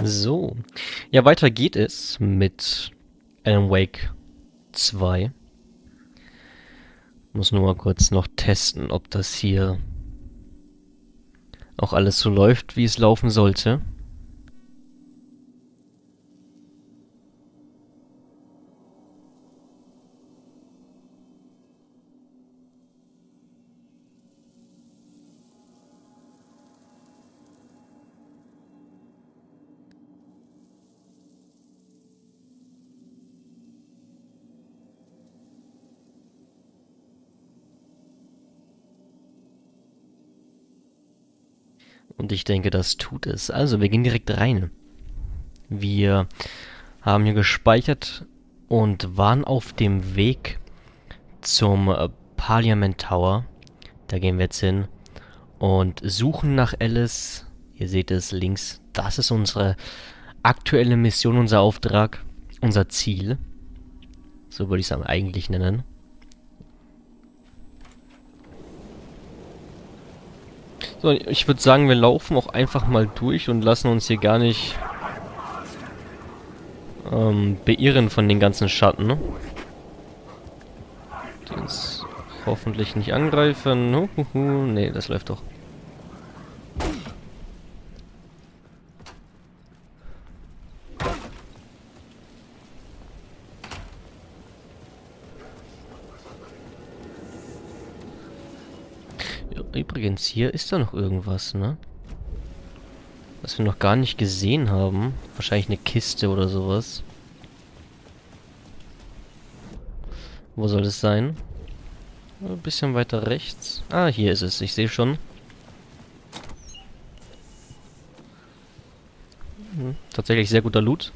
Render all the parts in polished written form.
So, ja, weiter geht es mit Alan Wake 2. Muss nur mal kurz noch testen, ob das hier auch alles so läuft, wie es laufen sollte. Und ich denke, das tut es. Also, wir gehen direkt rein. Wir haben hier gespeichert und waren auf dem Weg zum Parliament Tower. Da gehen wir jetzt hin und suchen nach Alice. Ihr seht es links. Das ist unsere aktuelle Mission, unser Auftrag, unser Ziel. So würde ich es eigentlich nennen. So, ich würde sagen, wir laufen auch einfach mal durch und lassen uns hier gar nicht beirren von den ganzen Schatten. Ne? Die uns hoffentlich nicht angreifen. Nee, das läuft doch. Übrigens, hier ist da noch irgendwas, ne? Was wir noch gar nicht gesehen haben. Wahrscheinlich eine Kiste oder sowas. Wo soll es sein? Ein bisschen weiter rechts. Ah, hier ist es. Ich sehe schon. Tatsächlich sehr guter Loot.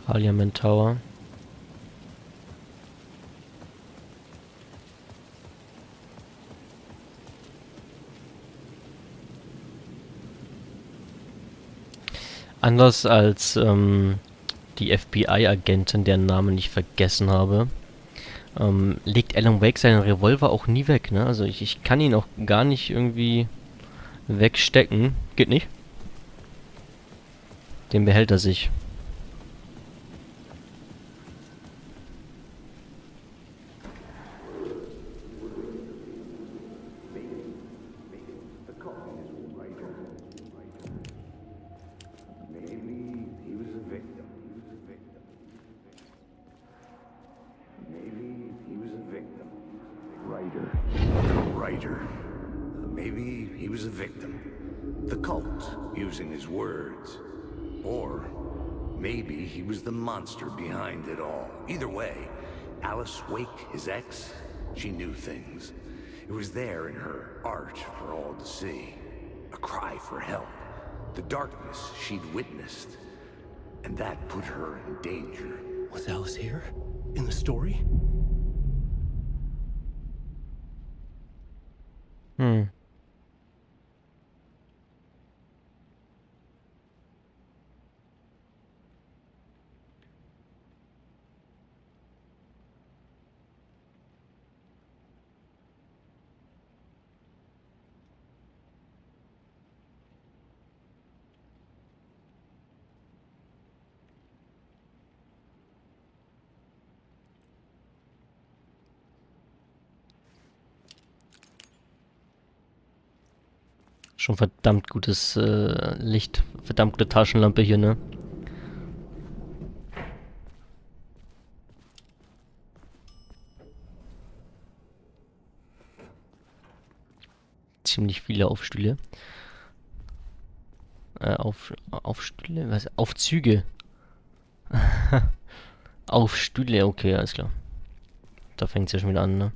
Parliament Tower. Anders als die FBI-Agentin, deren Namen ich vergessen habe, legt Alan Wake seinen Revolver auch nie weg, ne? Also ich kann ihn auch gar nicht irgendwie wegstecken. Geht nicht. Den behält er sich. Maybe he was a victim. The cult, using his words. Or maybe he was the monster behind it all. Either way, Alice Wake, his ex, she knew things. It was there in her art for all to see. A cry for help. The darkness she'd witnessed. And that put her in danger. Was Alice here? In the story? Hm. Schon verdammt gutes Licht. Verdammt gute Taschenlampe hier, ne? Ziemlich viele Aufstühle. Aufstühle? Was? Aufzüge. Aufstühle, okay, alles klar. Da fängt es ja schon wieder an, ne?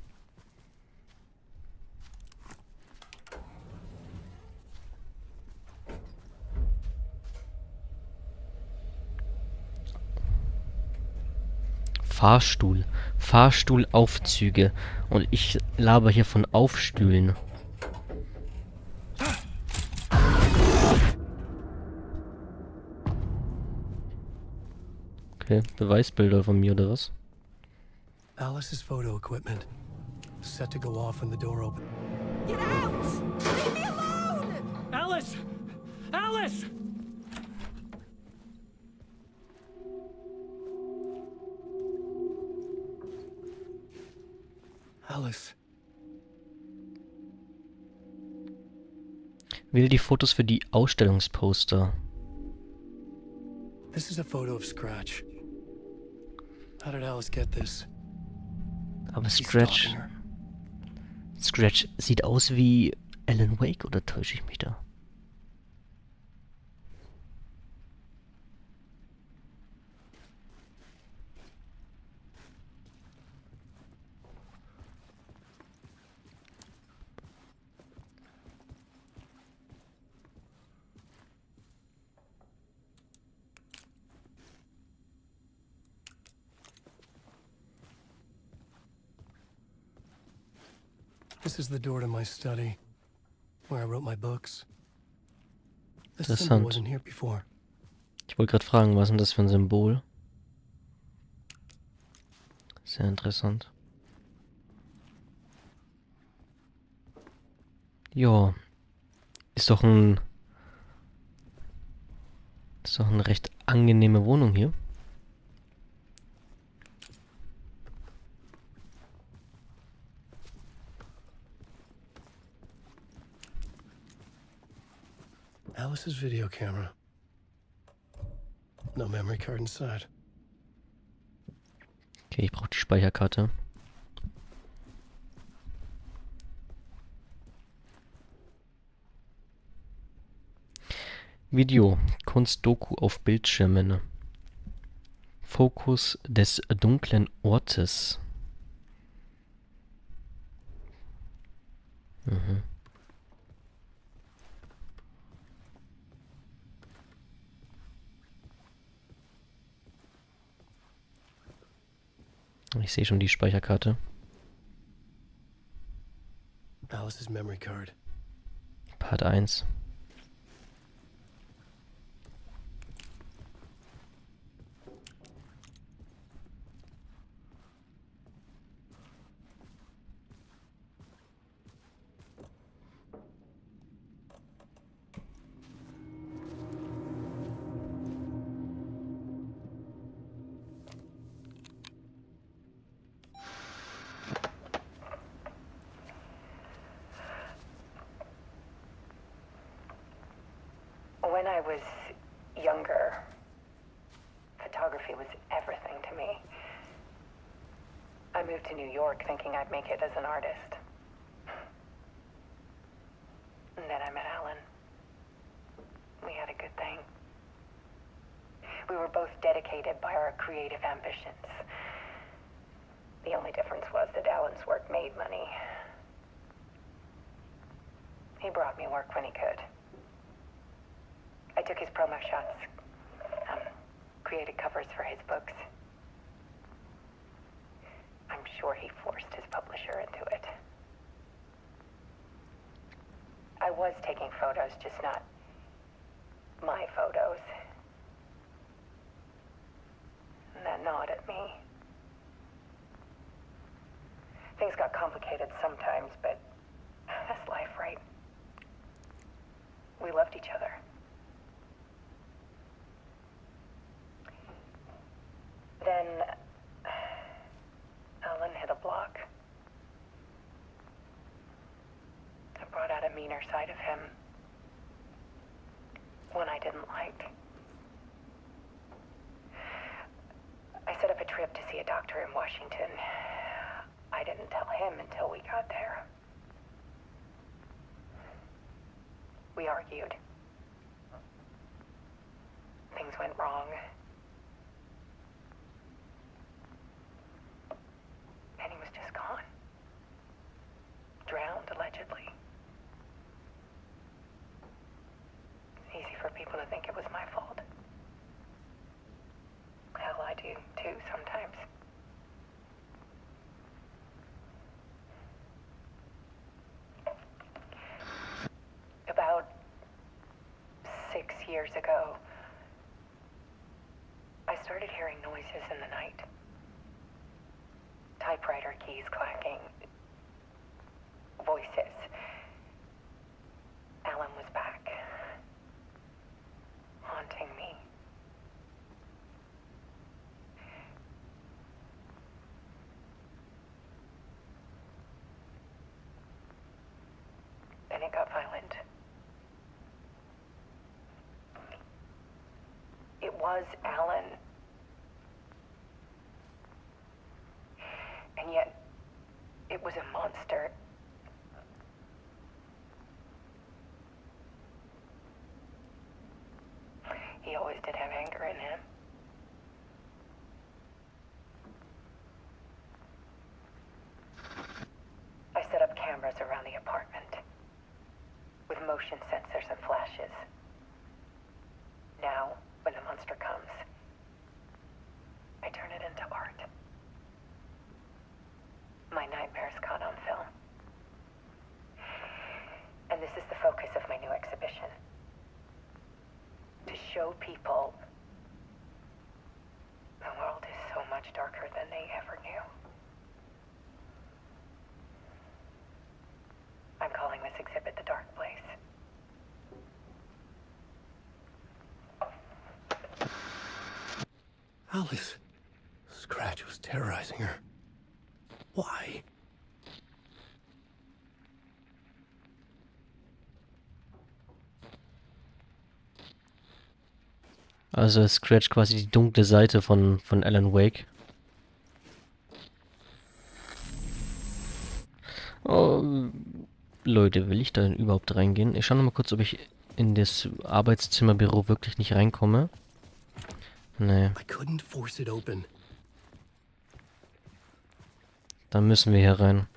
Fahrstuhl. Fahrstuhlaufzüge. Und ich laber hier von Aufstühlen. Okay, Beweisbilder von mir oder was? Alice's photo equipment. Set to go off when the door opens. Get out! Leave me alone! Alice! Alice! Alice. Wähle die Fotos für die Ausstellungsposter. This is a photo of Scratch. How did Alice get this? Aber He's Scratch... stalking her. Scratch sieht aus wie Alan Wake, oder täusche ich mich da? This is the door to my study, where I wrote my books. This Interessant. symbol wasn't here before. Ich wollte gerade fragen, was ist denn das für ein Symbol? Sehr interessant. Ja. Ist doch eine recht angenehme Wohnung hier. Alice's video camera. No memory card inside. Okay, ich brauche die Speicherkarte. Video. Kunstdoku auf Bildschirmen. Fokus des dunklen Ortes. Mhm. Ich sehe schon die Speicherkarte. Alice's memory card. Part 1. When I was younger, photography was everything to me. I moved to New York thinking I'd make it as an artist. And then I met Alan. We had a good thing. We were both dedicated by our creative ambitions. The only difference was that Alan's work made money. He brought me work when he could. I took his promo shots, created covers for his books. I'm sure he forced his publisher into it. I was taking photos, just not my photos. And that gnawed at me. Things got complicated sometimes, but that's life, right? We loved each other. Then Alan hit a block. I brought out a meaner side of him. One I didn't like. I set up a trip to see a doctor in Washington. I didn't tell him until we got there. We argued. Things went wrong. And he was just gone. Drowned, allegedly. It's easy for people to think it was my fault. Hell, I do too sometimes. About 6 years ago, I started hearing noises in the night. Typewriter keys clacking. Voices. Alan was back. Haunting me. Then it got violent. It was Alan. And yet, it was a monster. He always did have anger in him. I set up cameras around the apartment with motion sensors and flashes. Now, when the monster comes, I turn it into art. My nightmares caught on film. And this is the focus of my new exhibition. To show people the world is so much darker than they ever knew. I'm calling this exhibit The Dark Place. Alice. Scratch was terrorizing her. Why? Also ist Scratch quasi die dunkle Seite von Alan Wake. Oh, Leute, will ich da denn überhaupt reingehen? Ich schaue noch mal kurz, ob ich in das Arbeitszimmerbüro wirklich nicht reinkomme. Nee. I couldn't force it open. Dann müssen wir hier rein.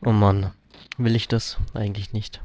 Oh Mann. Will ich das? Eigentlich nicht.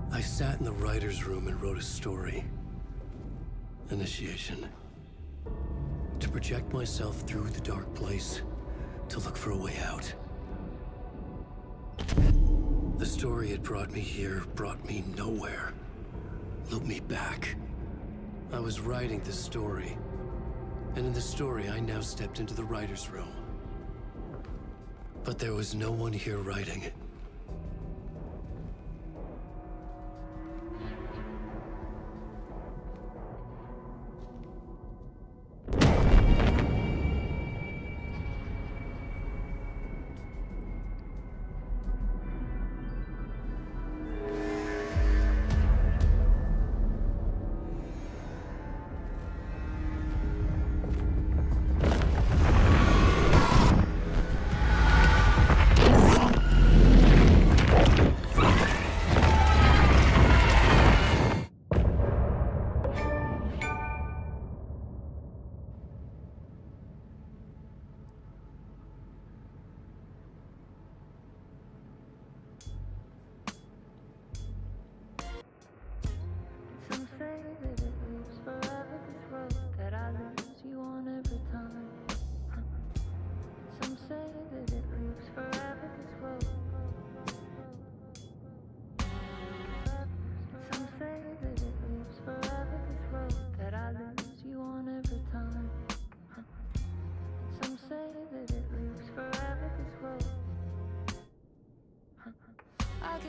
I sat in the writer's room and wrote a story. Initiation. To project myself through the dark place, to look for a way out. The story had brought me here, brought me nowhere. Looped me back. I was writing the story. And in the story, I now stepped into the writer's room. But there was no one here writing.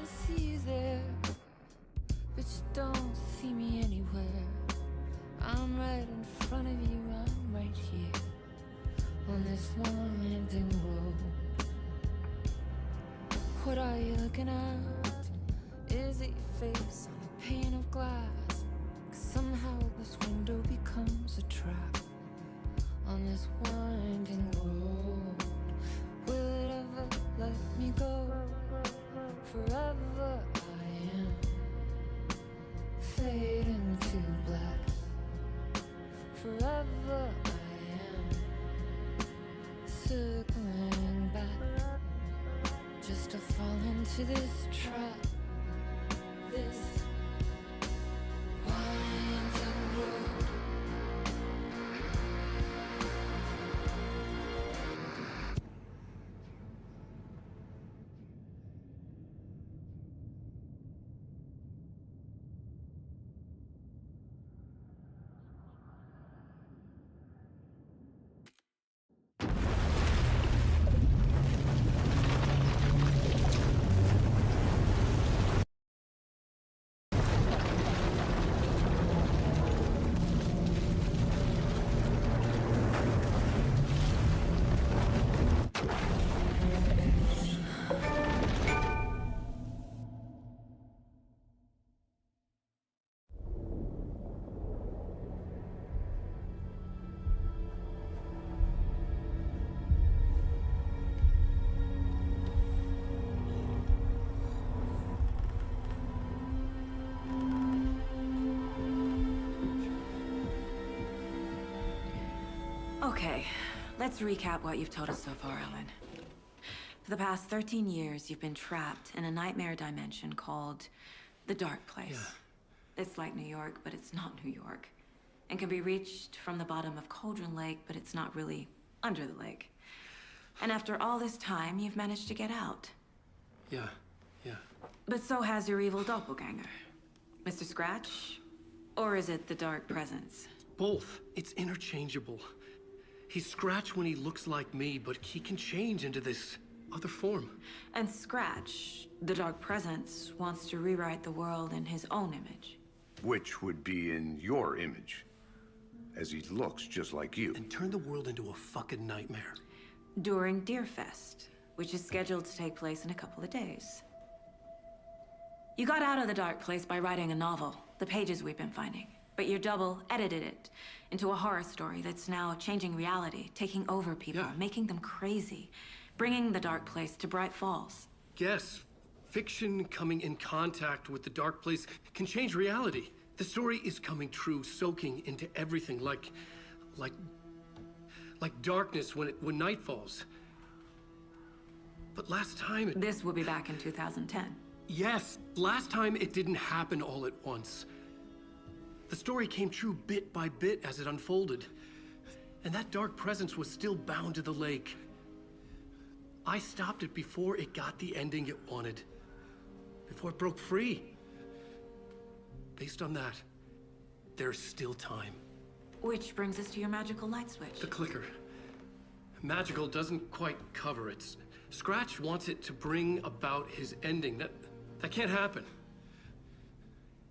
see you there, but you don't see me anywhere. I'm right in front of you, I'm right here, on this winding road. What are you looking at? Is it your face on a pane of glass? 'Cause somehow this window becomes a trap on this winding road. Will it ever let me go? Forever I am fading to black. Forever I am circling back, just to fall into this trap, this winding road. Okay, let's recap what you've told us so far, Ellen. For the past 13 years, you've been trapped in a nightmare dimension called the Dark Place. Yeah. It's like New York, but it's not New York. And can be reached from the bottom of Cauldron Lake, but it's not really under the lake. And after all this time, you've managed to get out. Yeah. But so has your evil doppelganger. Mr. Scratch? Or is it the Dark Presence? Both. It's interchangeable. He's Scratch when he looks like me, but he can change into this other form. And Scratch, the Dark Presence, wants to rewrite the world in his own image. Which would be in your image, as he looks just like you. And turn the world into a fucking nightmare. During Deerfest, which is scheduled to take place in a couple of days. You got out of the Dark Place by writing a novel, the pages we've been finding. But your double edited it into a horror story that's now changing reality, taking over people, Yeah. making them crazy, bringing the Dark Place to Bright Falls. Yes, fiction coming in contact with the Dark Place can change reality. The story is coming true, soaking into everything like darkness when night falls. But last time it... This will be back in 2010. Yes, last time it didn't happen all at once. The story came true bit by bit as it unfolded. And that dark presence was still bound to the lake. I stopped it before it got the ending it wanted. Before it broke free. Based on that, there's still time. Which brings us to your magical light switch. The clicker. Magical doesn't quite cover it. Scratch wants it to bring about his ending. That can't happen.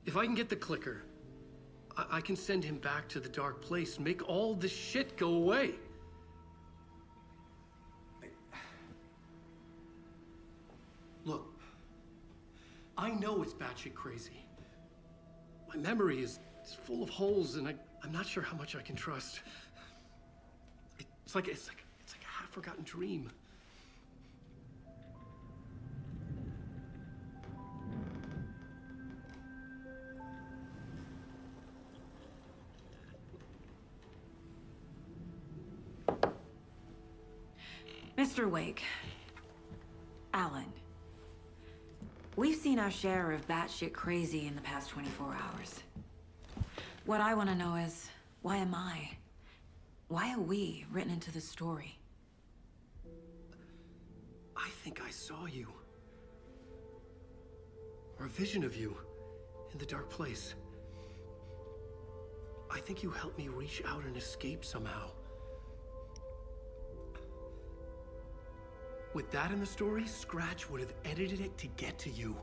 If I can get the clicker, I can send him back to the Dark Place, make all this shit go away. Look, I know it's batshit crazy. My memory is full of holes, and I'm not sure how much I can trust. It's like a half-forgotten dream. Mr. Wake, Alan, we've seen our share of batshit crazy in the past 24 hours. What I want to know is, why am I? Why are we written into the story? I think I saw you. Or a vision of you in the Dark Place. I think you helped me reach out and escape somehow. With that in the story, Scratch would have edited it to get to you.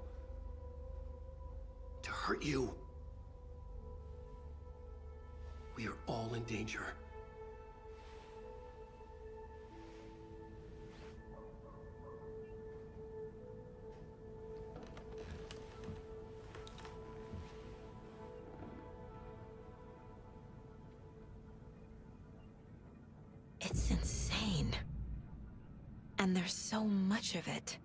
hurt you. We are all in danger. It's insane. And there's so much of it.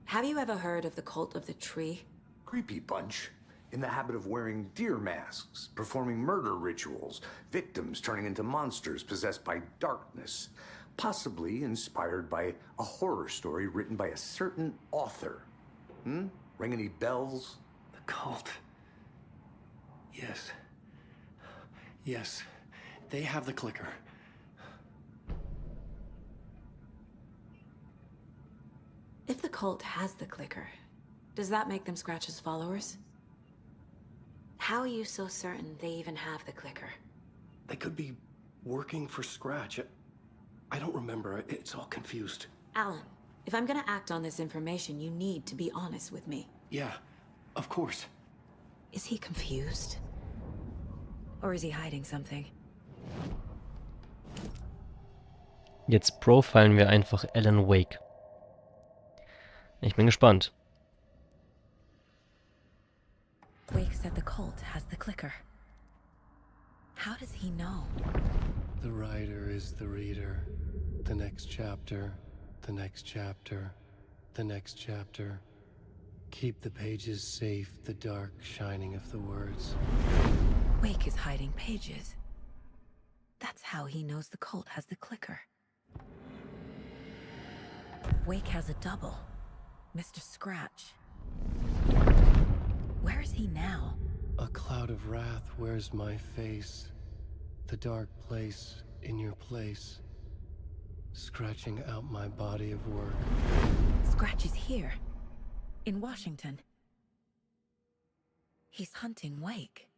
Have you ever heard of the Cult of the Tree? Creepy bunch. In the habit of wearing deer masks, performing murder rituals, victims turning into monsters possessed by darkness, possibly inspired by a horror story written by a certain author. Ring any bells? The cult. Yes. Yes. They have the clicker. If the cult has the clicker, does that make them Scratch's followers? How are you so certain they even have the clicker? They could be working for Scratch. I don't remember. It's all confused. Alan, if I'm gonna act on this information, you need to be honest with me. Yeah, of course. Is he confused? Or is he hiding something? Jetzt profilen wir einfach Alan Wake. Ich bin gespannt. Wake said the cult has the clicker. How does he know? The writer is the reader. The next chapter, the next chapter, the next chapter. Keep the pages safe, the dark shining of the words. Wake is hiding pages. That's how he knows the cult has the clicker. Wake has a double. Mr. Scratch. Where is he now? A cloud of wrath wears my face. The dark place in your place. Scratching out my body of work. Scratch is here. In Washington. He's hunting Wake.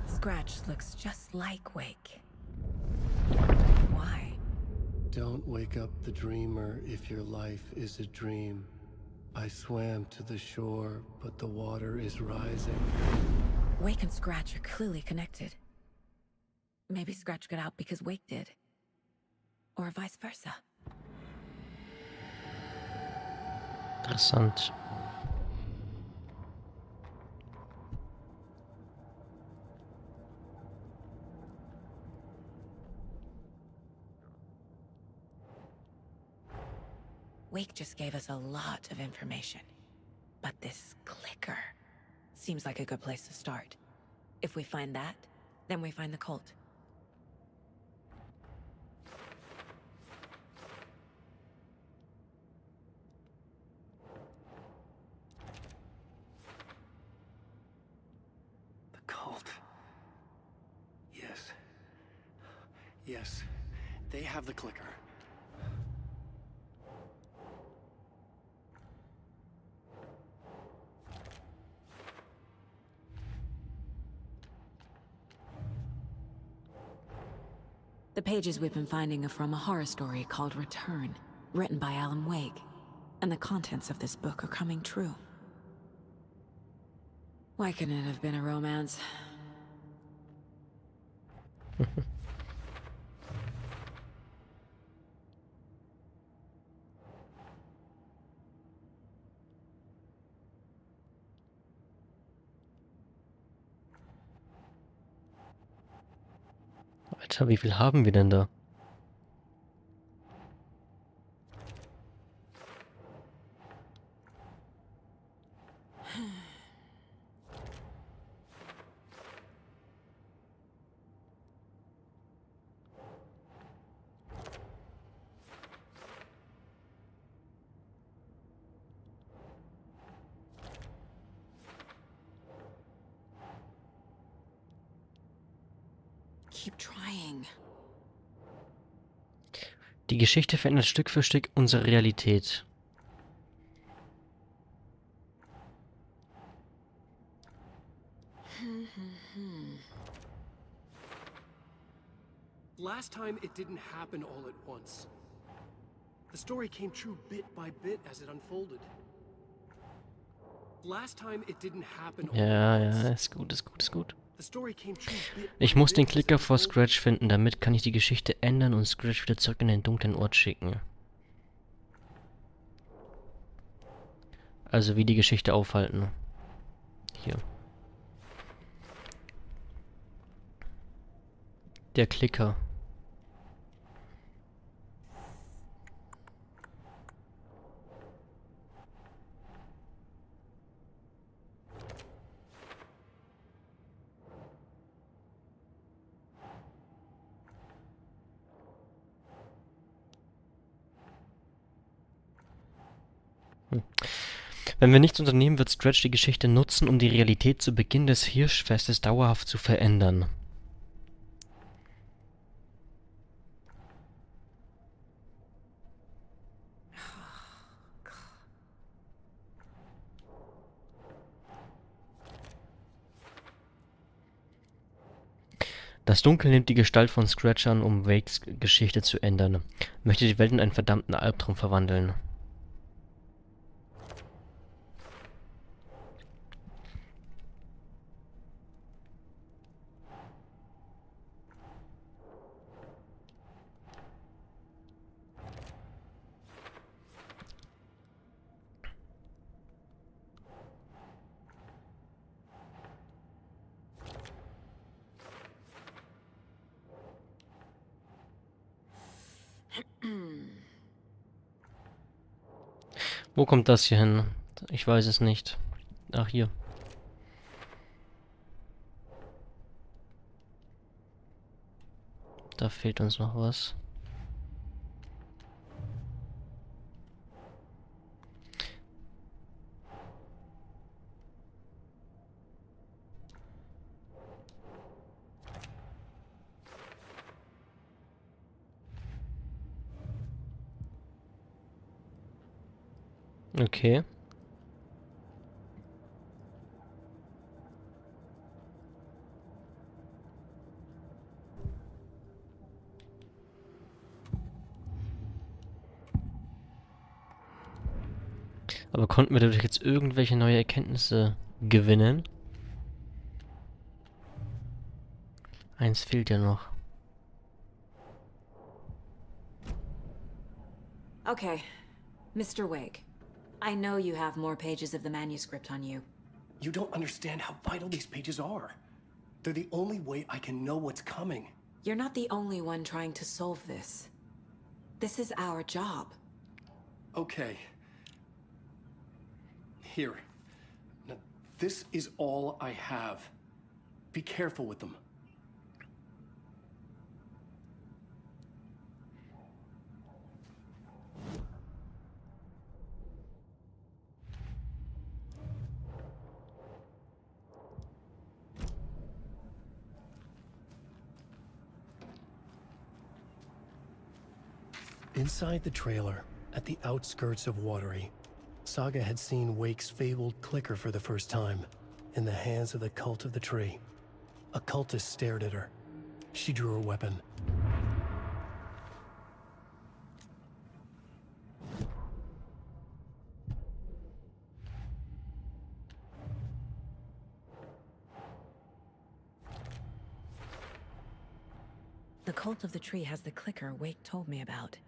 Scratch looks just like Wake. Why? Don't wake up the dreamer if your life is a dream. I swam to the shore, but the water is rising. Wake and Scratch are clearly connected. Maybe Scratch got out because Wake did. Or vice versa. Interessant. Wake just gave us a lot of information. But this clicker seems like a good place to start. If we find that, then we find the cult. The cult. Yes. Yes. They have the clicker. The pages we've been finding are from a horror story called Return, written by Alan Wake. And the contents of this book are coming true. Why couldn't it have been a romance? Alter, wie viel haben wir denn da? Keep trying. Die Geschichte verändert Stück für Stück unsere Realität. Last time it didn't happen all at once. The story came true bit by bit as it unfolded. Last time it didn't happen all Ja, at ja, once. ist gut, ist gut, ist gut. The story came true bit Ich by muss den bit as Klicker it vor unfolded. Scratch finden, damit kann ich die Geschichte ändern und Scratch wieder zurück in den dunklen Ort schicken. Also wie die Geschichte aufhalten. Hier. Der Klicker. Wenn wir nichts unternehmen, wird Scratch die Geschichte nutzen, um die Realität zu Beginn des Hirschfestes dauerhaft zu verändern. Das Dunkel nimmt die Gestalt von Scratch an, um Wakes Geschichte zu ändern. Möchte die Welt in einen verdammten Albtraum verwandeln. Wo kommt das hier hin? Ich weiß es nicht. Ach, hier. Da fehlt uns noch was. Okay. Aber konnten wir dadurch jetzt irgendwelche neue Erkenntnisse gewinnen? Eins fehlt ja noch. Okay, Mr. Wake. I know you have more pages of the manuscript on you. You don't understand how vital these pages are. They're the only way I can know what's coming. You're not the only one trying to solve this. This is our job. Okay. Here. Now, this is all I have. Be careful with them. Inside the trailer, at the outskirts of Watery, Saga had seen Wake's fabled clicker for the first time, in the hands of the Cult of the Tree. A cultist stared at her. She drew her weapon. The Cult of the Tree has the clicker Wake told me about.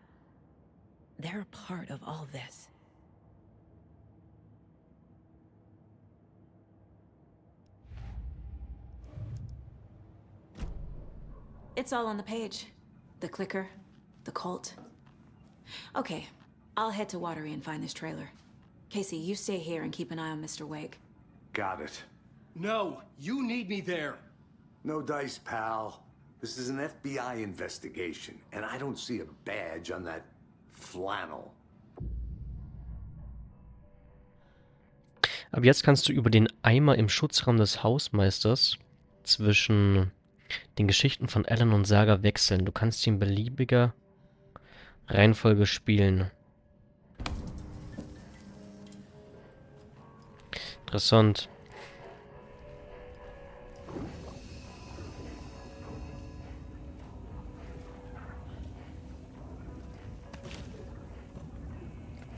They're a part of all this. It's all on the page. The clicker, the cult. Okay, I'll head to Watery and find this trailer. Casey, you stay here and keep an eye on Mr. Wake. Got it. No, you need me there. No dice, pal. This is an FBI investigation, and I don't see a badge on that flannel. Ab jetzt kannst du über den Eimer im Schutzraum des Hausmeisters zwischen den Geschichten von Alan und Saga wechseln. Du kannst sie in beliebiger Reihenfolge spielen. Interessant.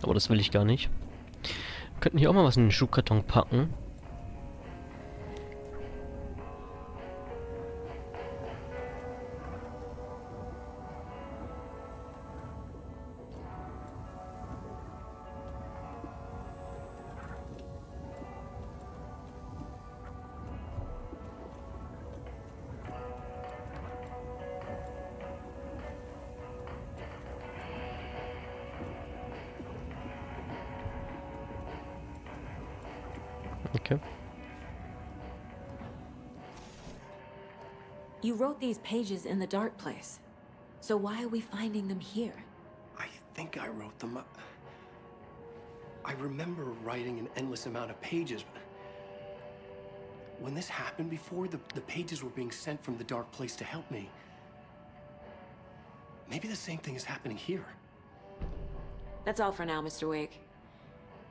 Aber das will ich gar nicht. Wir könnten hier auch mal was in den Schuhkarton packen. Okay. You wrote these pages in the dark place. So why are we finding them here? I think I wrote them. I remember writing an endless amount of pages. When this happened before, the pages were being sent from the dark place to help me. Maybe the same thing is happening here. That's all for now, Mr. Wake.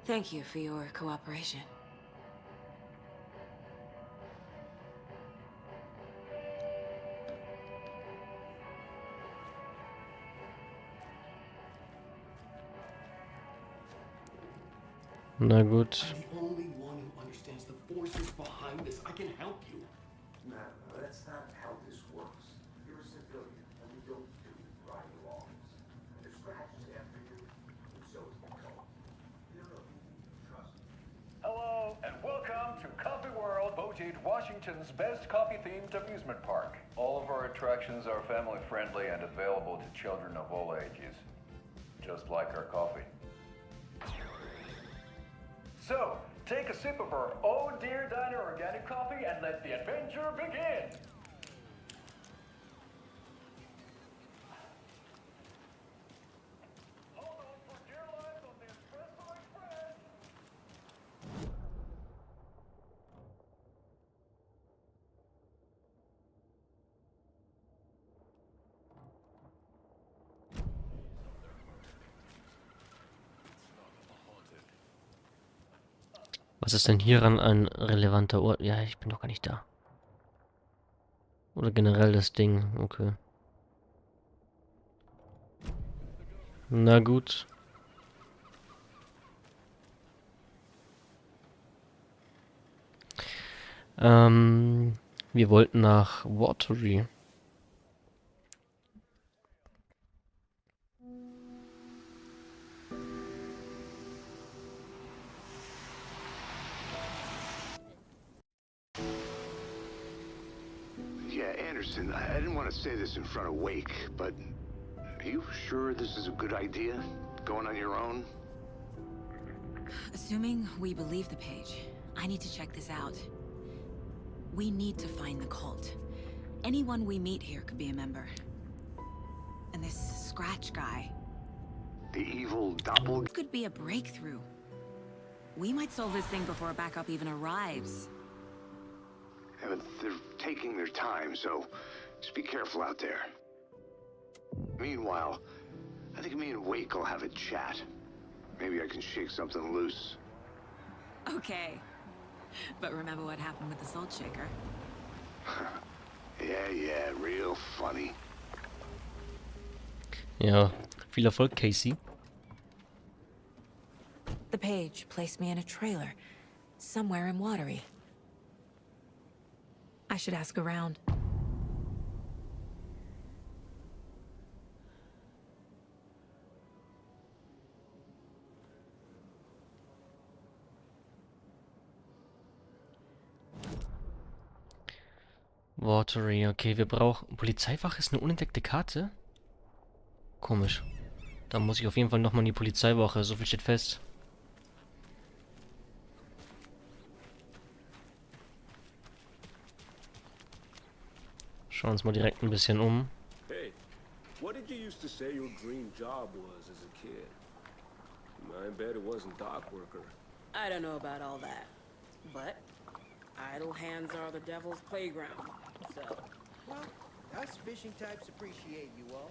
Thank you for your cooperation. Na gut. I'm the only one who understands the forces behind this. I can help you. No, that's not how this works. You're a civilian, and we don't do right wrongs. The scratch is after you, and so is the cult. You know, trust me. Hello, and welcome to Coffee World, voted Washington's best coffee-themed amusement park. All of our attractions are family-friendly and available to children of all ages, just like our coffee. So, take a sip of our Oh Dear Diner organic coffee and let the adventure begin! Hold on for dear life on the Espresso Express! Was ist denn hieran ein relevanter Ort? Ja, ich bin doch gar nicht da. Oder generell das Ding. Okay. Na gut. Wir wollten nach Watery. Yeah, Anderson, I didn't want to say this in front of Wake, but are you sure this is a good idea? Going on your own? Assuming we believe the page, I need to check this out. We need to find the cult. Anyone we meet here could be a member. And this Scratch guy The evil doppelganger? could be a breakthrough. We might solve this thing before a backup even arrives. Yeah, but they're taking their time, so just be careful out there. Meanwhile, I think me and Wake will have a chat. Maybe I can shake something loose. Okay. But remember what happened with the salt shaker? Yeah, real funny. Ja, viel Erfolg, Casey. The page placed me in a trailer, somewhere in Watery. I should ask around. Watery, okay, wir brauchen... Polizeiwache ist eine unentdeckte Karte? Komisch. Da muss ich auf jeden Fall nochmal in die Polizeiwache, so viel steht fest. Schauen uns mal direkt ein bisschen um. Hey, what did you used to say your dream job was as a kid? I bet it wasn't dock worker. I don't know about all that, but idle hands are the devil's playground, so... Well, us fishing types appreciate you all.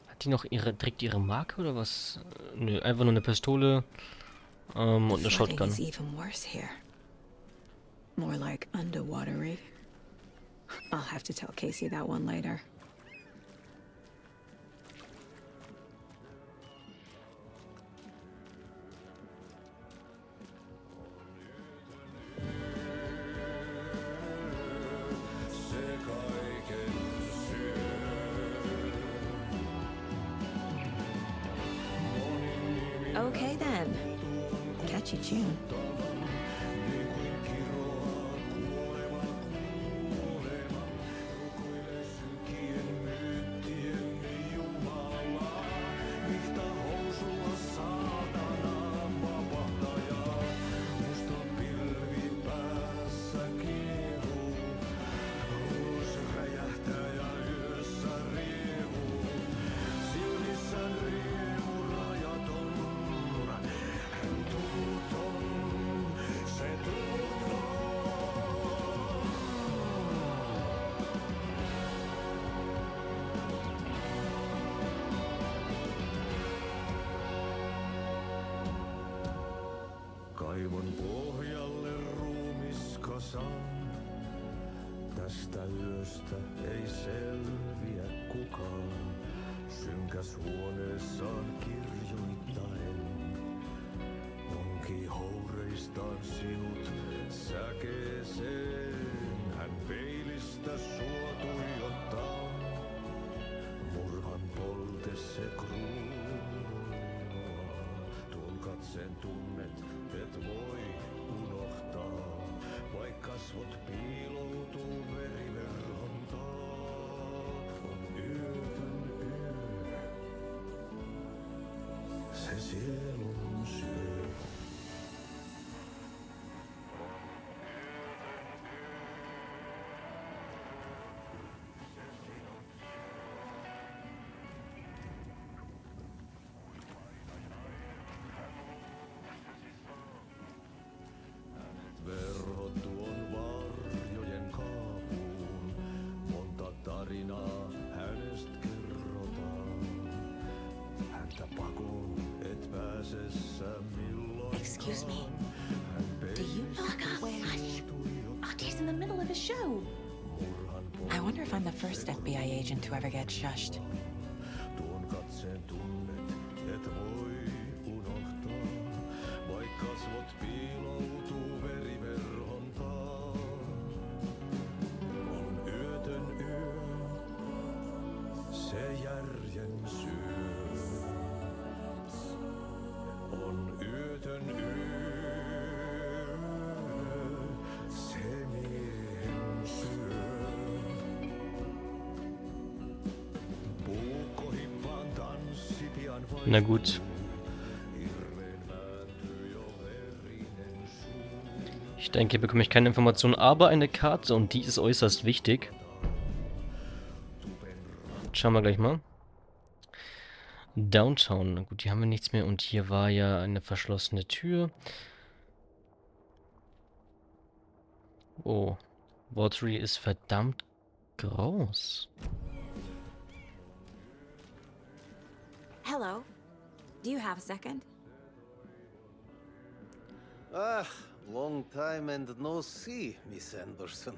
Hat die noch direkt ihre Marke oder was? Nö, einfach nur eine Pistole und eine Shotgun. Is even worse here. More like underwater. I'll have to tell Casey that one later. Okay then. Catchy tune. Kaivon pohjalle ruumiskasan. Tästä yöstä ei selviä kukaan. Synkäs huoneessaan kirjoittain. Onki houreistaan sinut säkeeseen. Hän peilistä sua tuijottaa. Murhan polte se kruunua. Tuon katseen tunnet, et voi unohtaa. Vaik kasvot piiloutuu veriverhontaa. On yötön yö. Se sielun syö. Verhot tuon varjojen kaapuun. Monta tarinaa hänestä kerrotaan. Häntä pakoon et pääse sä milloinkaan. Excuse me. Do you know Hush! Audie's in the middle of a show. I wonder if I'm the first FBI agent to ever get shushed. Tuon katseen tunnet et voi unohtaa. Vaik kasvot piiloutuu veriverhontaa. On yötön yö. Se järjen syö. On yötön yö. Se miehen syö. Puukkohippaan tanssi pian vai. Na gut. Ich denke, hier bekomme ich keine Informationen, aber eine Karte und die ist äußerst wichtig. Schauen wir gleich mal. Downtown. Na gut, hier haben wir nichts mehr und hier war ja eine verschlossene Tür. Oh, Watery ist verdammt groß. Hello. Do you have a second? Ah, long time and no see, Miss Anderson.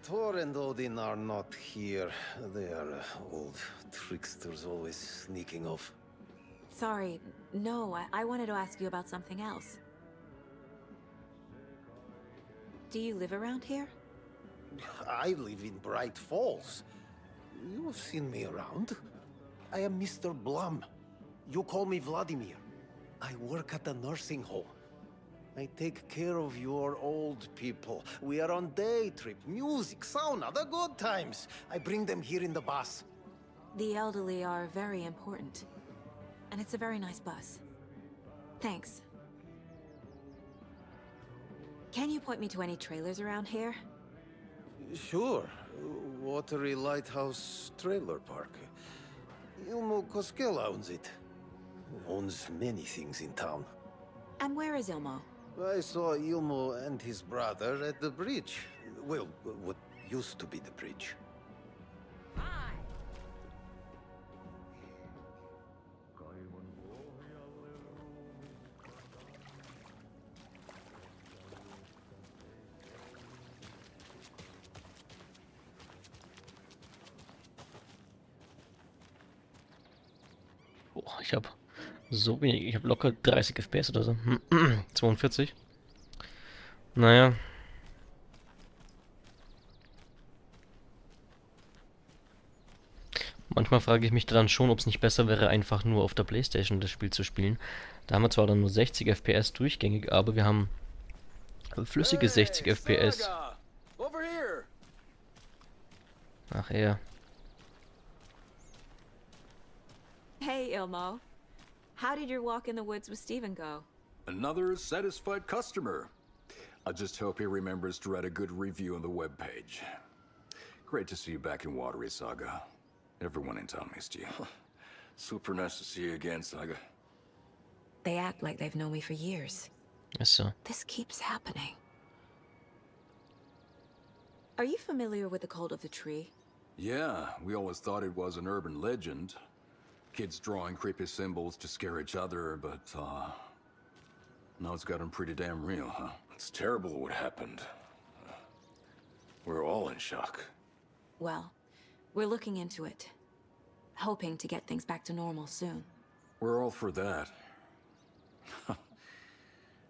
Thor and Odin are not here. They are old tricksters always sneaking off. Sorry. No, I wanted to ask you about something else. Do you live around here? I live in Bright Falls. You've seen me around. I am Mr. Blum. You call me Vladimir. I work at a nursing home. I take care of your old people. We are on day trip, music, sauna, the good times. I bring them here in the bus. The elderly are very important. And it's a very nice bus. Thanks. Can you point me to any trailers around here? Sure. Watery Lighthouse Trailer Park. Ilmo Koskela owns it. Owns many things in town. And where is Ilmo? I saw Ilmo and his brother at the bridge. Well, what used to be the bridge. Boah, ich habe so wenig. Ich habe locker 30 FPS oder so. 42. Naja. Manchmal frage ich mich dann schon, ob es nicht besser wäre, einfach nur auf der PlayStation das Spiel zu spielen. Da haben wir zwar dann nur 60 FPS durchgängig, aber wir haben flüssige 60 FPS. Saga! Over here! Ach ja. Hey, Ilmo. How did your walk in the woods with Steven go? Another satisfied customer. I just hope he remembers to write a good review on the webpage. Great to see you back in Watery, Saga. Everyone in town missed you. Super nice to see you again, Saga. They act like they've known me for years. So. This keeps happening. Are you familiar with the Cult of the Tree? Yeah, we always thought it was an urban legend. Kids drawing creepy symbols to scare each other, but, now it's gotten pretty damn real, huh? It's terrible what happened. We're all in shock. Well, we're looking into it. Hoping to get things back to normal soon. We're all for that.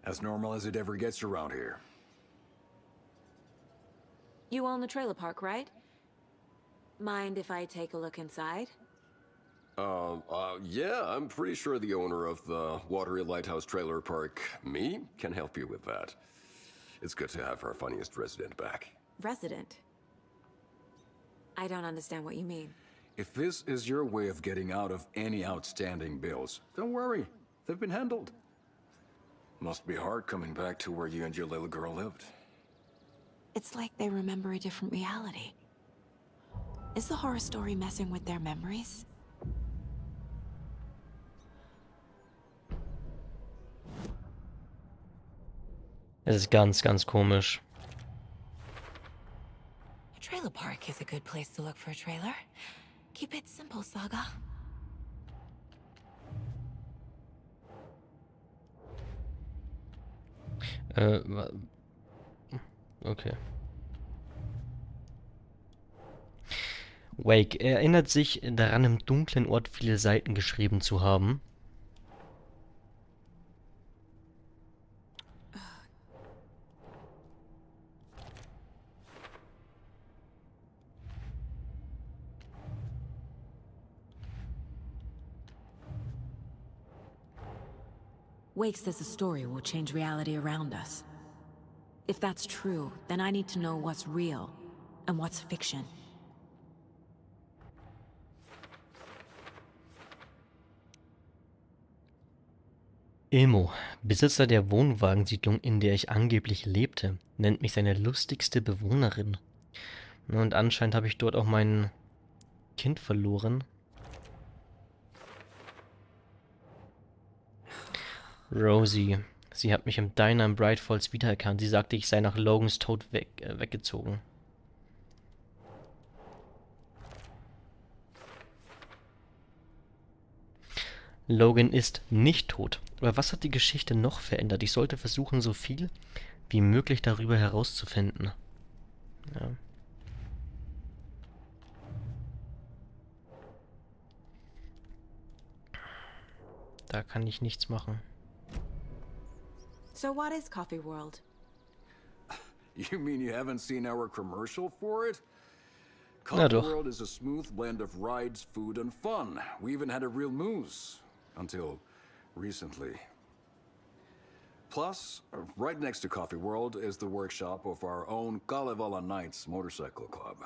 As normal as it ever gets around here. You own the trailer park, right? Mind if I take a look inside? Yeah, I'm pretty sure the owner of the Watery Lighthouse Trailer Park, me, can help you with that. It's good to have our funniest resident back. Resident? I don't understand what you mean. If this is your way of getting out of any outstanding bills, don't worry. They've been handled. Must be hard coming back to where you and your little girl lived. It's like they remember a different reality. Is the horror story messing with their memories? Es ist ganz, ganz komisch. A trailer park is a good place to look for a trailer. Keep it simple, Saga. Okay. Wake erinnert sich daran, im dunklen Ort viele Seiten geschrieben zu haben. Wake says the story will change reality around us. If that's true, then I need to know what's real and what's fiction. Ilmo, Besitzer der Wohnwagensiedlung, in der ich angeblich lebte, nennt mich seine lustigste Bewohnerin. Und anscheinend habe ich dort auch mein Kind verloren. Rosie. Sie hat mich im Diner in Bright Falls wiedererkannt. Sie sagte, ich sei nach Logans Tod weggezogen. Logan ist nicht tot. Aber was hat die Geschichte noch verändert? Ich sollte versuchen, so viel wie möglich darüber herauszufinden. Ja. Da kann ich nichts machen. So what is Coffee World? You mean you haven't seen our commercial for it? Na Coffee doch. World is a smooth blend of rides, food, and fun. We even had a real moose. Until recently. Plus, right next to Coffee World is the workshop of our own Kalevala Knights Motorcycle Club.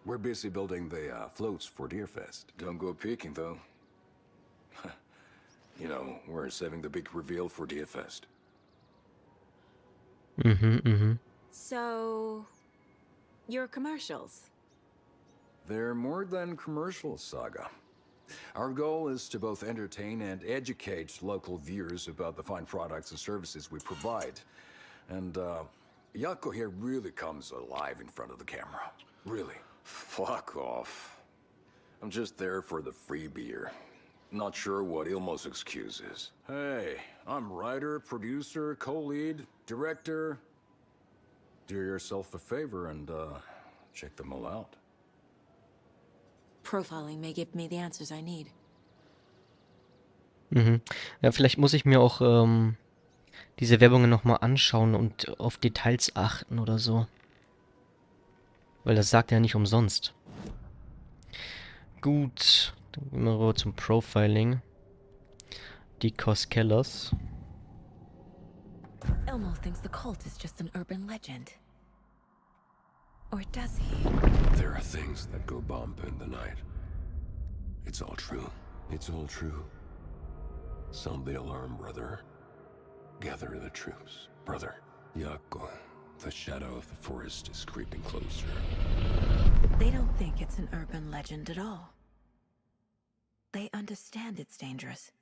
We're busy building the floats for Deerfest. Don't go peeking, though. You know, we're saving the big reveal for Deerfest. So, your commercials? They're more than commercials, Saga. Our goal is to both entertain and educate local viewers about the fine products and services we provide. And, Yako here really comes alive in front of the camera. Really. Fuck off. I'm just there for the free beer. Not sure what Ilmo's excuse is. Hey, I'm writer, producer, co-lead, director. Do yourself a favor and, check them all out. Profiling may give me the answers I need. Mhm. Ja, vielleicht muss ich mir auch diese Werbungen nochmal anschauen und auf Details achten oder so. Weil das sagt er nicht umsonst. Gut, dann gehen wir rüber zum Profiling. Die Koskellers. Elmo thinks the cult is just an urban legend. Or does he? There are things that go bump in the night. It's all true. It's all true. Sound the alarm, brother. Gather the troops, brother. Yako, the shadow of the forest is creeping closer. They don't think it's an urban legend at all. They understand it's dangerous.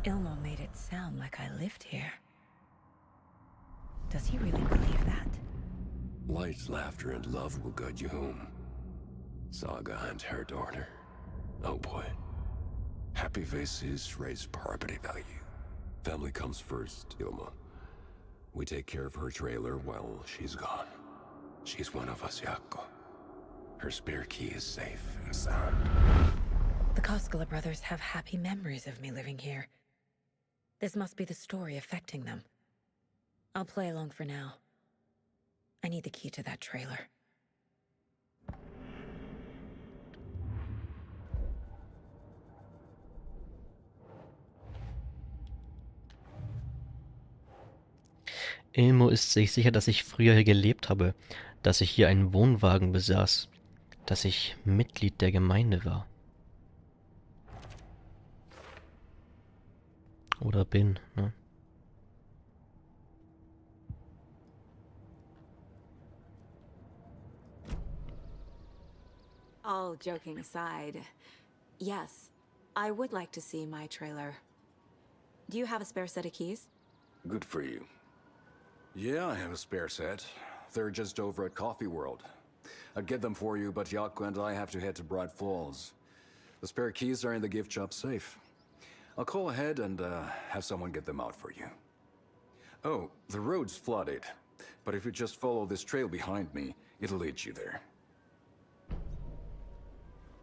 Ilmo made it sound like I lived here. Does he really believe that? Light, laughter, and love will guide you home. Saga and her daughter. Oh boy. Happy faces raise property value. Family comes first, Ilma. We take care of her trailer while she's gone. She's one of us, Yako. Her spare key is safe and sound. The Koskela brothers have happy memories of me living here. This must be the story affecting them. I'll play along for now. I need the key to that trailer. Ilmo ist sich sicher, dass ich früher hier gelebt habe, dass ich hier einen Wohnwagen besaß, dass ich Mitglied der Gemeinde war. Oder bin, ne? All joking aside, yes, I would like to see my trailer. Do you have a spare set of keys? Good for you. Yeah, I have a spare set. They're just over at Coffee World. I'd get them for you, but Yako and I have to head to Bright Falls. The spare keys are in the gift shop safe. I'll call ahead and have someone get them out for you. Oh, the road's flooded, but if you just follow this trail behind me, it'll lead you there.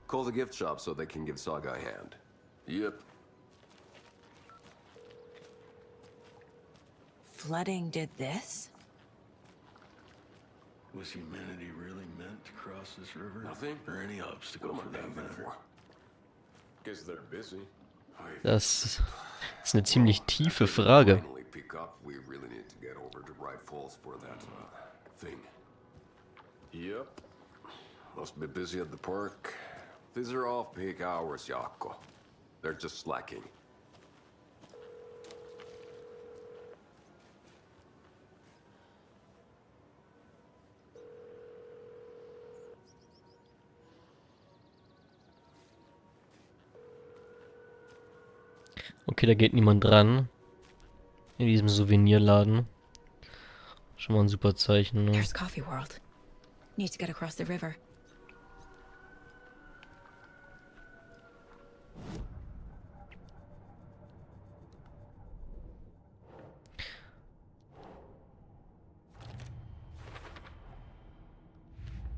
Call the gift shop so they can give Saga a hand. Yep. Flooding did this? Was humanity really meant to cross this river? Nothing. Or any obstacle for that matter? Guess they're busy. Das ist eine ziemlich tiefe Frage. Finally pick up. We really need to get over to Bright Falls for that thing. Yep. Must be busy at the park. These are off-peak hours, Yako. They're just slacking. Okay, da geht niemand dran. In diesem Souvenirladen. Schon mal ein super Zeichen, ne? There's Coffee World. Need to get across the river.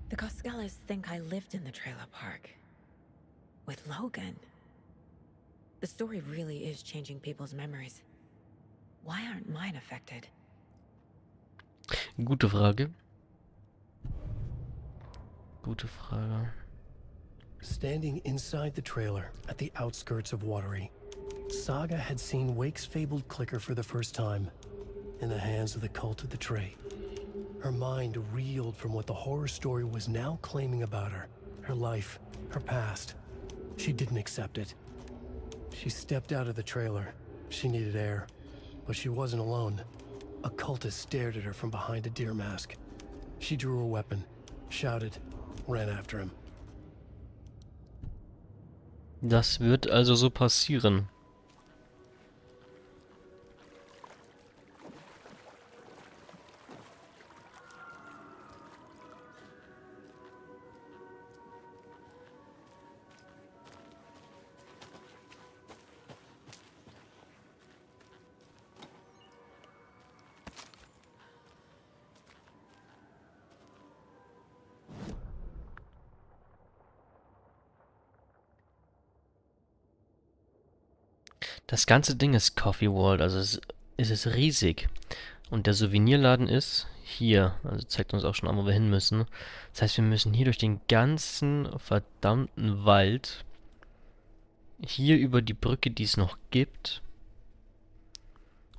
The Koskelas think I lived in the trailer park. With Logan. The story really is changing people's memories. Why aren't mine affected? Gute Frage. Gute Frage. Standing inside the trailer at the outskirts of Watery, Saga had seen Wake's fabled clicker for the first time, in the hands of the cult of the Tree. Her mind reeled from what the horror story was now claiming about her life, her past. She didn't accept it. She stepped out of the trailer. She needed air, but she wasn't alone. A cultist stared at her from behind a deer mask. She drew her weapon, shouted, ran after him. Das wird also so passieren. Das ganze Ding ist Coffee World, also es ist riesig. Und der Souvenirladen ist hier. Also zeigt uns auch schon an, wo wir hin müssen. Das heißt, wir müssen hier durch den ganzen verdammten Wald. Hier über die Brücke, die es noch gibt.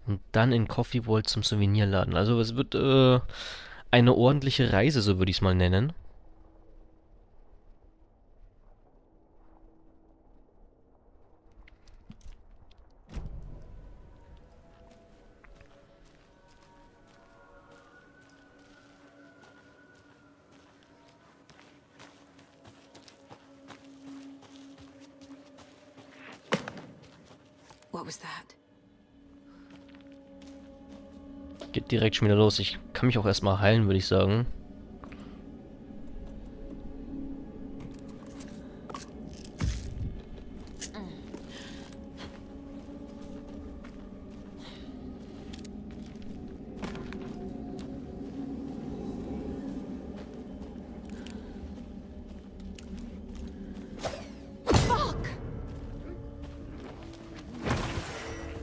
Und dann in Coffee World zum Souvenirladen. Also es wird eine ordentliche Reise, so würde ich es mal nennen. What was that? Geht direkt schon wieder los. Ich kann mich auch erstmal heilen, würde ich sagen. Fuck!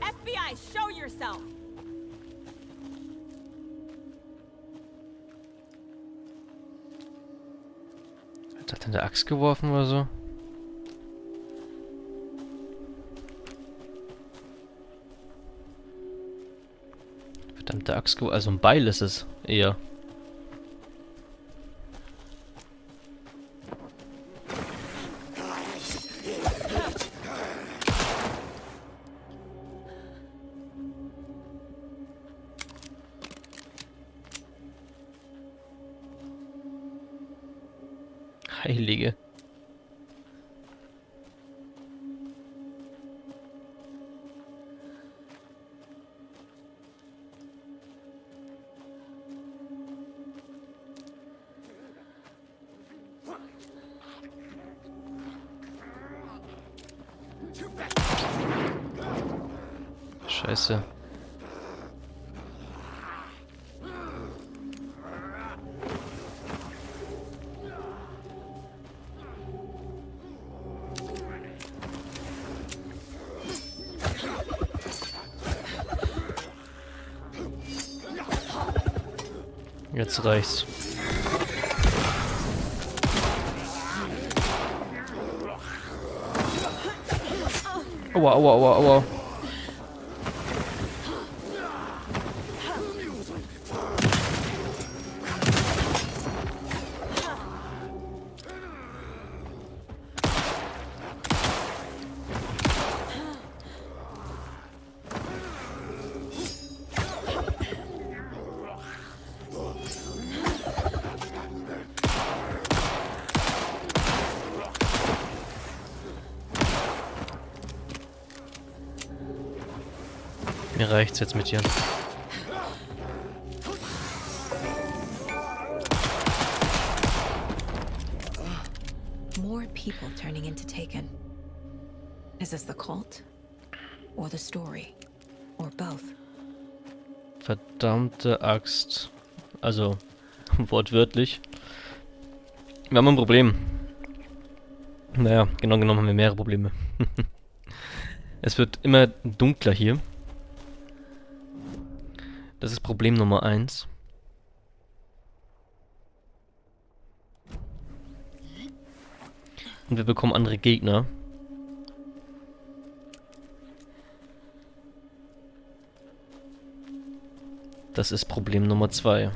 FBI, show yourself! Hat er eine Axt geworfen oder so? Verdammte Axt geworfen. Also ein Beil ist es eher. Heilige. Scheiße. Jetzt reicht's. Aua, aua, aua, aua. Mir reicht's jetzt mit dir. More people turning into Taken. Is this the cult? Or the story? Or both? Verdammte Axt. Also, wortwörtlich. Wir haben ein Problem. Naja, genau genommen haben wir mehrere Probleme. Es wird immer dunkler hier. Das ist Problem Nummer 1. Und wir bekommen andere Gegner. Das ist Problem Nummer 2.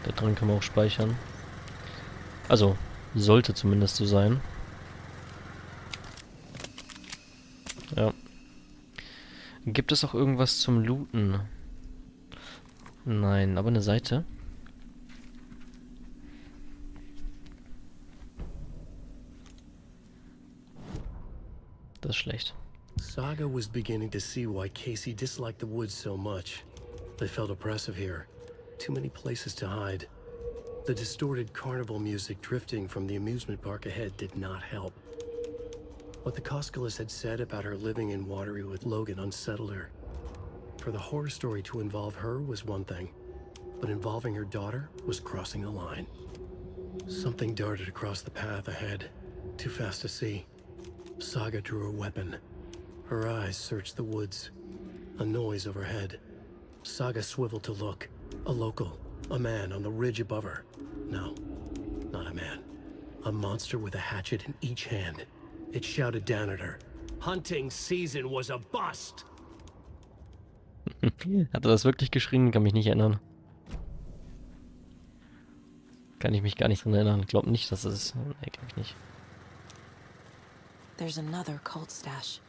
Da drin können wir auch speichern. Also, sollte zumindest so sein. Ja. Gibt es auch irgendwas zum Looten? Nein, aber eine Seite. Das ist schlecht. Saga was beginning to see why Casey disliked the woods so much. They felt oppressive here. Too many places to hide. The distorted carnival music drifting from the amusement park ahead did not help. What the Koskelis had said about her living in Watery with Logan unsettled her. For the horror story to involve her was one thing, but involving her daughter was crossing the line. Something darted across the path ahead, too fast to see. Saga drew her weapon. Her eyes searched the woods. A noise overhead. Saga swiveled to look. A local. A man on the ridge above her. No, not a man. A monster with a hatchet in each hand. It shouted down at her. Hunting season was a bust! Hat er das wirklich geschrien? Kann mich nicht erinnern. Kann ich mich gar nicht dran erinnern. Glaub nicht, dass es... Nee, glaub ich nicht. There's another cult stash.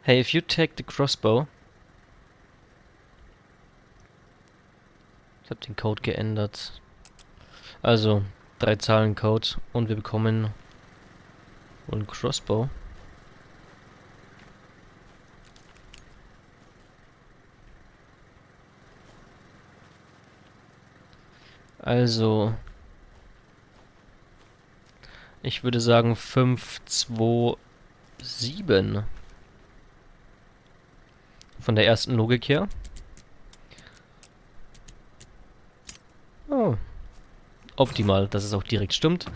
Hey, if you take the crossbow... Ich habe den Code geändert. Also, 3 Zahlen Code und wir bekommen wohl einen Crossbow. Also, ich würde sagen 5, 2, 7. Von der ersten Logik her. Oh. Optimal, dass es auch direkt stimmt.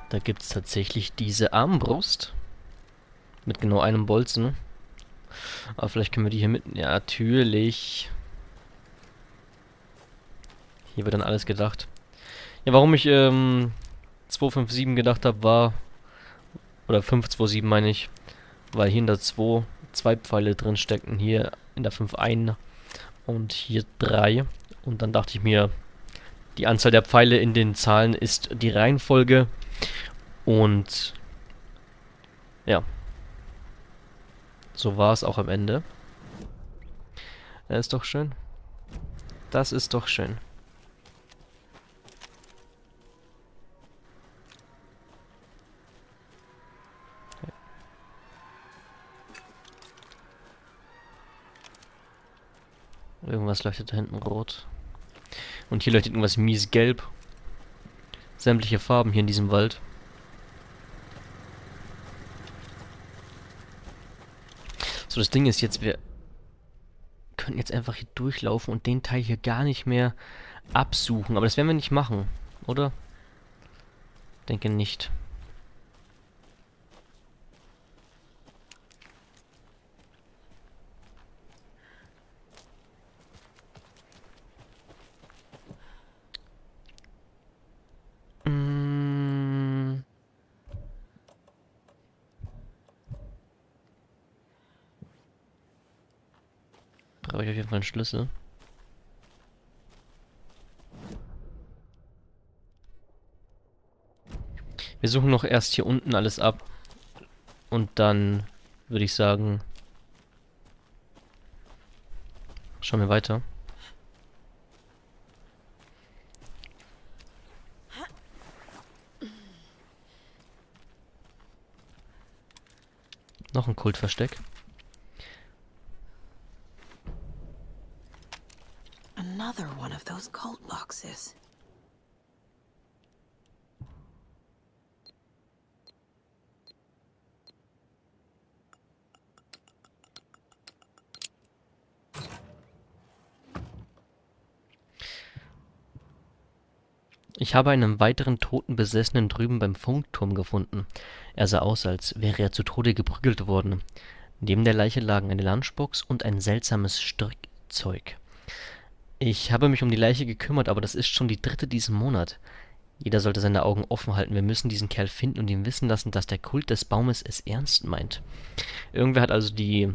Da gibt es tatsächlich diese Armbrust. Mit genau einem Bolzen. Aber vielleicht können wir die hier mit... Ja, natürlich. Hier wird dann alles gedacht. Ja, warum ich 257 gedacht habe, war... Oder 527 meine ich. Weil hier in der 2 Pfeile drin steckten. Hier in der 5 1 und hier 3. Und dann dachte ich mir, die Anzahl der Pfeile in den Zahlen ist die Reihenfolge. Und ja, so war es auch am Ende. Das ist doch schön. Das ist doch schön. Irgendwas leuchtet da hinten rot. Und hier leuchtet irgendwas mies gelb. Sämtliche Farben hier in diesem Wald. So, das Ding ist jetzt, wir können jetzt einfach hier durchlaufen und den Teil hier gar nicht mehr absuchen. Aber das werden wir nicht machen, oder? Denke nicht. Brauche ich auf jeden Fall einen Schlüssel. Wir suchen noch erst hier unten alles ab. Und dann würde ich sagen, schauen wir weiter. Noch ein Kultversteck. Another one of those cult boxes. Ich habe einen weiteren toten Besessenen drüben beim Funkturm gefunden. Er sah aus, als wäre er zu Tode geprügelt worden. Neben der Leiche lagen eine Lunchbox und ein seltsames Strickzeug. Ich habe mich um die Leiche gekümmert, aber das ist schon die 3. diesen Monat. Jeder sollte seine Augen offen halten. Wir müssen diesen Kerl finden und ihm wissen lassen, dass der Kult des Baumes es ernst meint. Irgendwer hat also die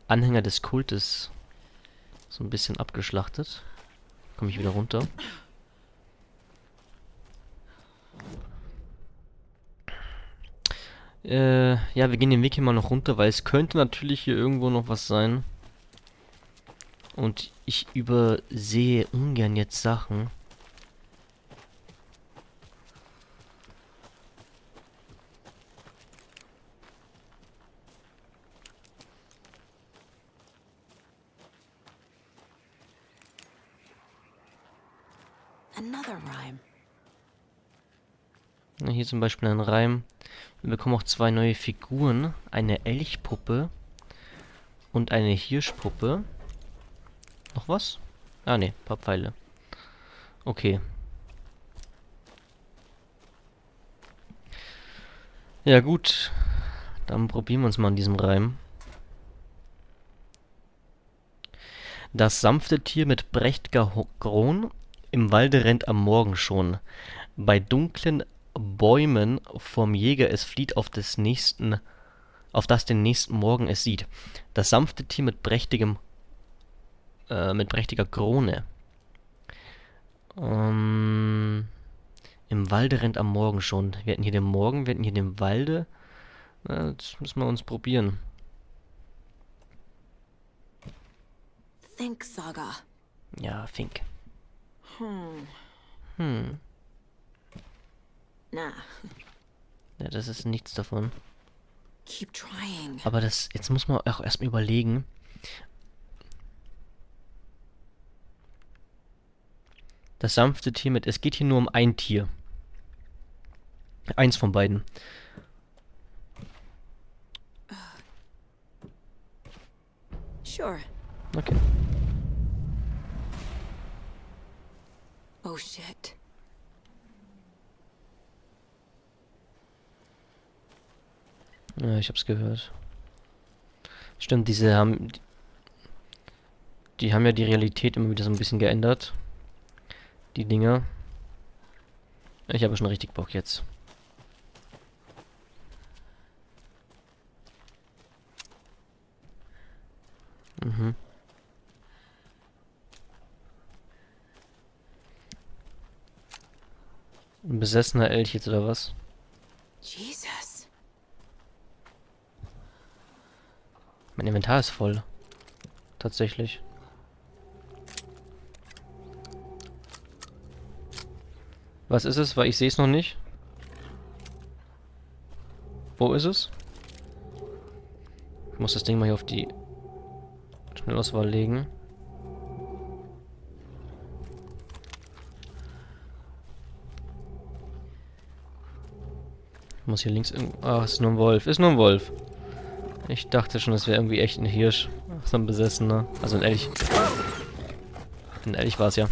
Anhänger des Kultes so ein bisschen abgeschlachtet. Komme ich wieder runter. Ja, wir gehen den Weg hier mal noch runter, weil es könnte natürlich hier irgendwo noch was sein. Und ich übersehe ungern jetzt Sachen. Another rhyme. Na, hier zum Beispiel ein Reim. Wir bekommen auch 2 neue Figuren. Eine Elchpuppe und eine Hirschpuppe. Noch was? Ah, ne, ein paar Pfeile. Okay. Ja, gut. Dann probieren wir uns mal an diesem Reim. Das sanfte Tier mit prächtiger Kron im Walde rennt am Morgen schon. Bei dunklen Bäumen vom Jäger es flieht auf das den nächsten Morgen es sieht. Das sanfte Tier mit prächtiger Krone. Im Walde rennt am Morgen schon. Wir hatten hier den Morgen, wir hatten hier den Walde. Das müssen wir uns probieren. Think, Saga. Ja, think. Nah. Ja, das ist nichts davon. Keep trying. Aber jetzt muss man auch erstmal überlegen. Das sanfte Tier mit, es geht hier nur um ein Tier. Eins von beiden. Sure. Okay. Oh shit. Ja, ich hab's gehört. Stimmt, die haben ja die Realität immer wieder so ein bisschen geändert. Die Dinger. Ich habe schon richtig Bock jetzt. Mhm. Ein besessener Elch jetzt oder was? Jesus. Mein Inventar ist voll. Tatsächlich. Was ist es? Weil ich sehe es noch nicht. Wo ist es? Ich muss das Ding mal hier auf die Schnellauswahl legen. Ich muss hier links irgendwo... Ah, ist nur ein Wolf. Ist nur ein Wolf. Ich dachte schon, das wäre irgendwie echt ein Hirsch. So ein Besessener. Also ein Elch. Ein Elch war es ja.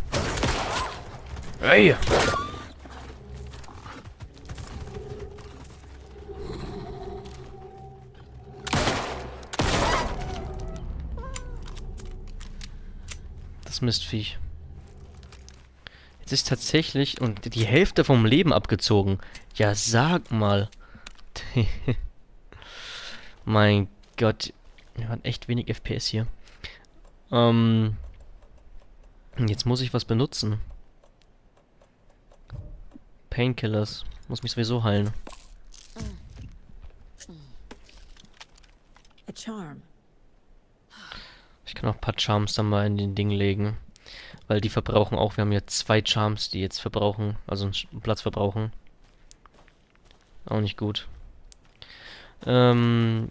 Hey! Das Mistviech. Jetzt ist tatsächlich und die Hälfte vom Leben abgezogen. Ja, sag mal. Mein Gott. Wir haben echt wenig FPS hier. Jetzt muss ich was benutzen. Painkillers. Muss mich sowieso heilen. A charm. Ich kann auch ein paar Charms dann mal in den Ding legen. Weil die verbrauchen auch. Wir haben hier 2 Charms, die jetzt verbrauchen. Also einen Platz verbrauchen. Auch nicht gut. Kann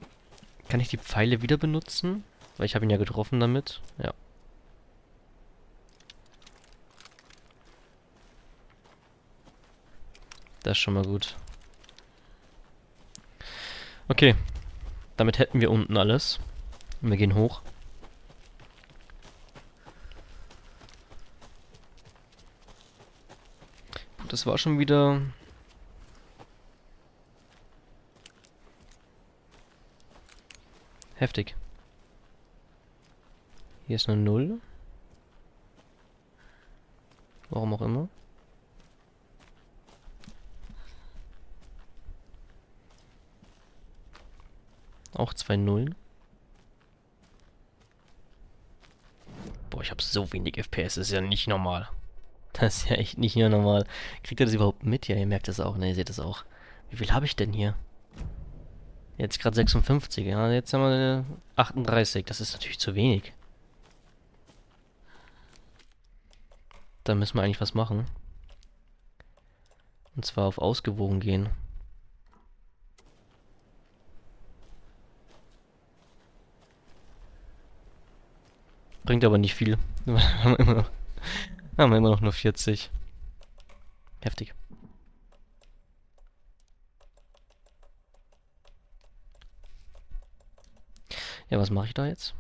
ich die Pfeile wieder benutzen? Weil ich habe ihn ja getroffen damit. Ja. Das ist schon mal gut. Okay. Damit hätten wir unten alles. Und wir gehen hoch. Das war schon wieder... heftig. Hier ist eine 0. Warum auch immer. Auch 2 Nullen. Boah, ich habe so wenig FPS. Das ist ja nicht normal. Das ist ja echt nicht mehr normal. Kriegt ihr das überhaupt mit? Ja, ihr merkt das auch. Ne, ihr seht das auch. Wie viel habe ich denn hier? Jetzt gerade 56. Ja, jetzt haben wir 38. Das ist natürlich zu wenig. Da müssen wir eigentlich was machen. Und zwar auf ausgewogen gehen. Bringt aber nicht viel. Haben wir immer noch nur 40. Heftig. Ja, was mache ich da jetzt?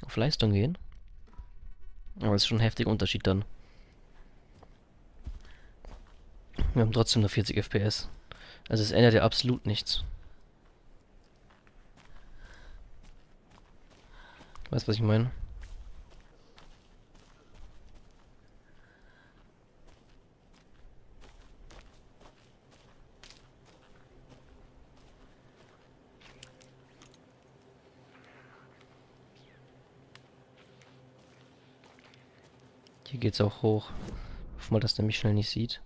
Auf Leistung gehen? Aber es ist schon ein heftiger Unterschied dann. Wir haben trotzdem nur 40 FPS. Also es ändert ja absolut nichts. Weißt du, was ich meine? Hier geht's auch hoch. Hoffen wir, dass der mich schnell nicht sieht.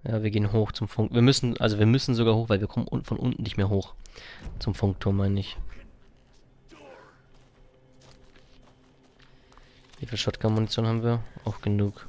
Ja, wir gehen hoch zum Funk. Wir müssen sogar hoch, weil wir kommen von unten nicht mehr hoch. Zum Funkturm, meine ich. Wie viel Shotgun-Munition haben wir? Auch genug.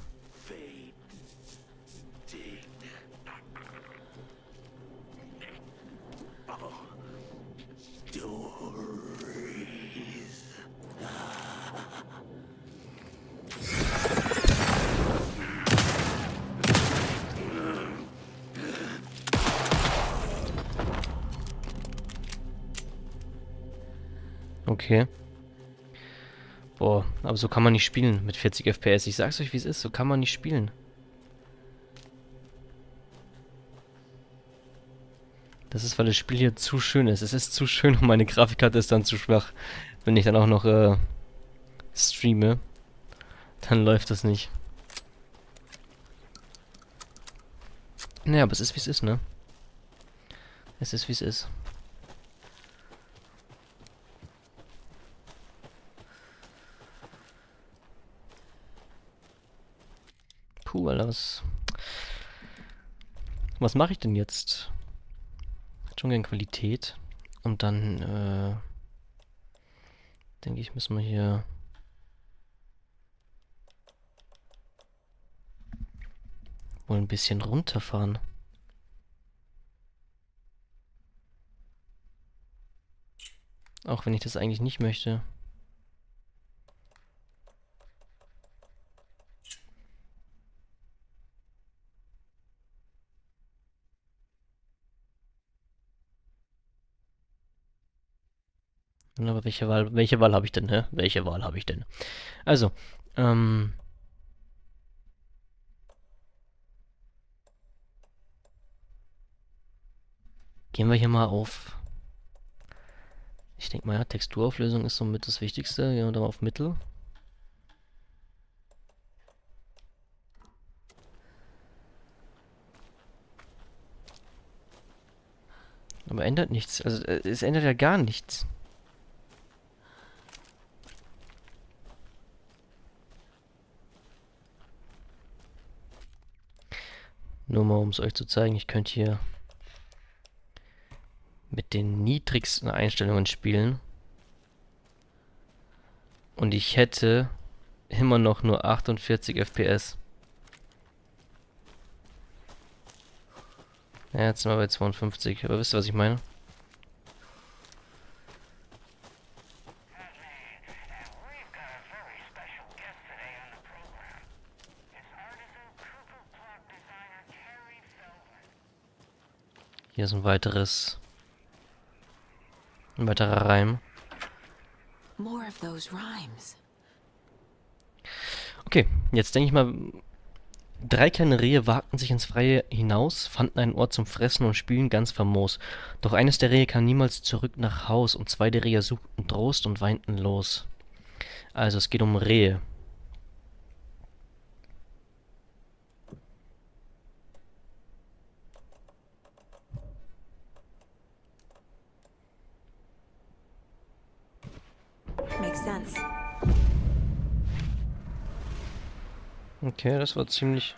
Okay. Boah, aber so kann man nicht spielen mit 40 FPS. Ich sag's euch, wie es ist. So kann man nicht spielen. Das ist, weil das Spiel hier zu schön ist. Es ist zu schön und meine Grafikkarte ist dann zu schwach. Wenn ich dann auch noch streame, dann läuft das nicht. Naja, aber es ist, wie es ist, ne? Es ist, wie es ist. Puh, Alter, was mache ich denn jetzt? Hat schon gern Qualität. Und dann, denke ich, müssen wir hier wohl ein bisschen runterfahren. Auch wenn ich das eigentlich nicht möchte. Aber welche Wahl habe ich denn, hä? Welche Wahl habe ich denn? Also, gehen wir hier mal auf. Ich denke mal, ja, Texturauflösung ist somit das Wichtigste. Gehen wir da mal auf Mittel. Aber ändert nichts. Also, es ändert ja gar nichts. Nur mal, um es euch zu zeigen, ich könnte hier mit den niedrigsten Einstellungen spielen. Und ich hätte immer noch nur 48 FPS. Ja, jetzt sind wir bei 52. Aber wisst ihr, was ich meine? Hier ist ein weiterer Reim. More of those rhymes. Okay, jetzt denke ich mal, 3 kleine Rehe wagten sich ins Freie hinaus, fanden einen Ort zum Fressen und Spielen ganz famos. Doch eines der Rehe kam niemals zurück nach Haus, und 2 der Rehe suchten Trost und weinten los. Also es geht um Rehe. Makes sense. Okay, das war ziemlich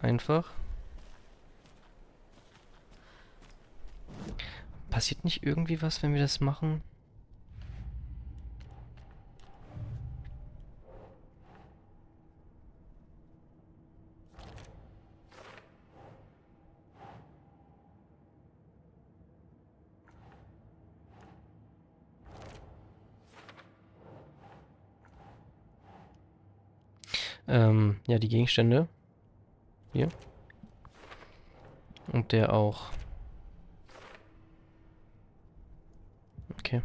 einfach. Passiert nicht irgendwie was, wenn wir das machen? Ja, die Gegenstände. Hier. Und der auch. Okay.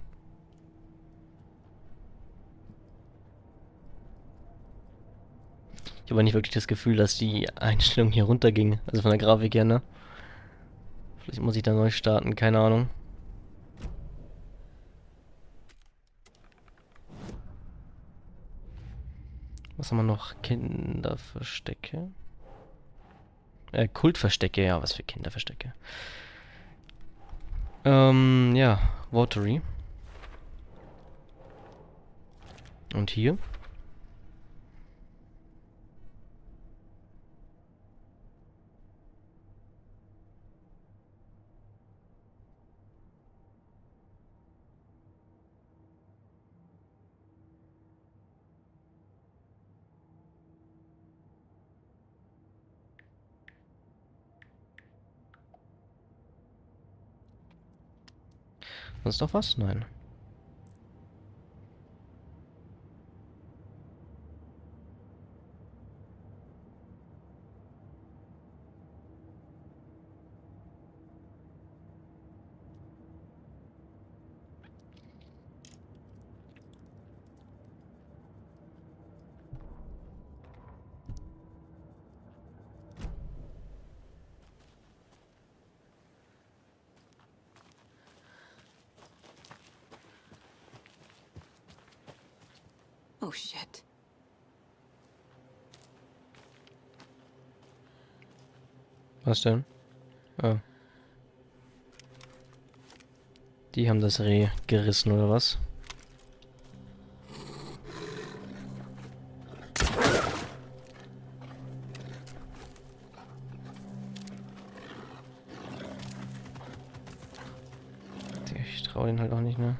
Ich habe aber nicht wirklich das Gefühl, dass die Einstellung hier runterging. Also von der Grafik her, ne? Vielleicht muss ich da neu starten, keine Ahnung. Was haben wir noch? Kinderverstecke. Kultverstecke, ja, was für Kinderverstecke. Ja, Watery. Und hier. Sonst noch was? Nein. Oh shit. Was denn? Oh. Die haben das Reh gerissen, oder was? Ich traue den halt auch nicht, ne?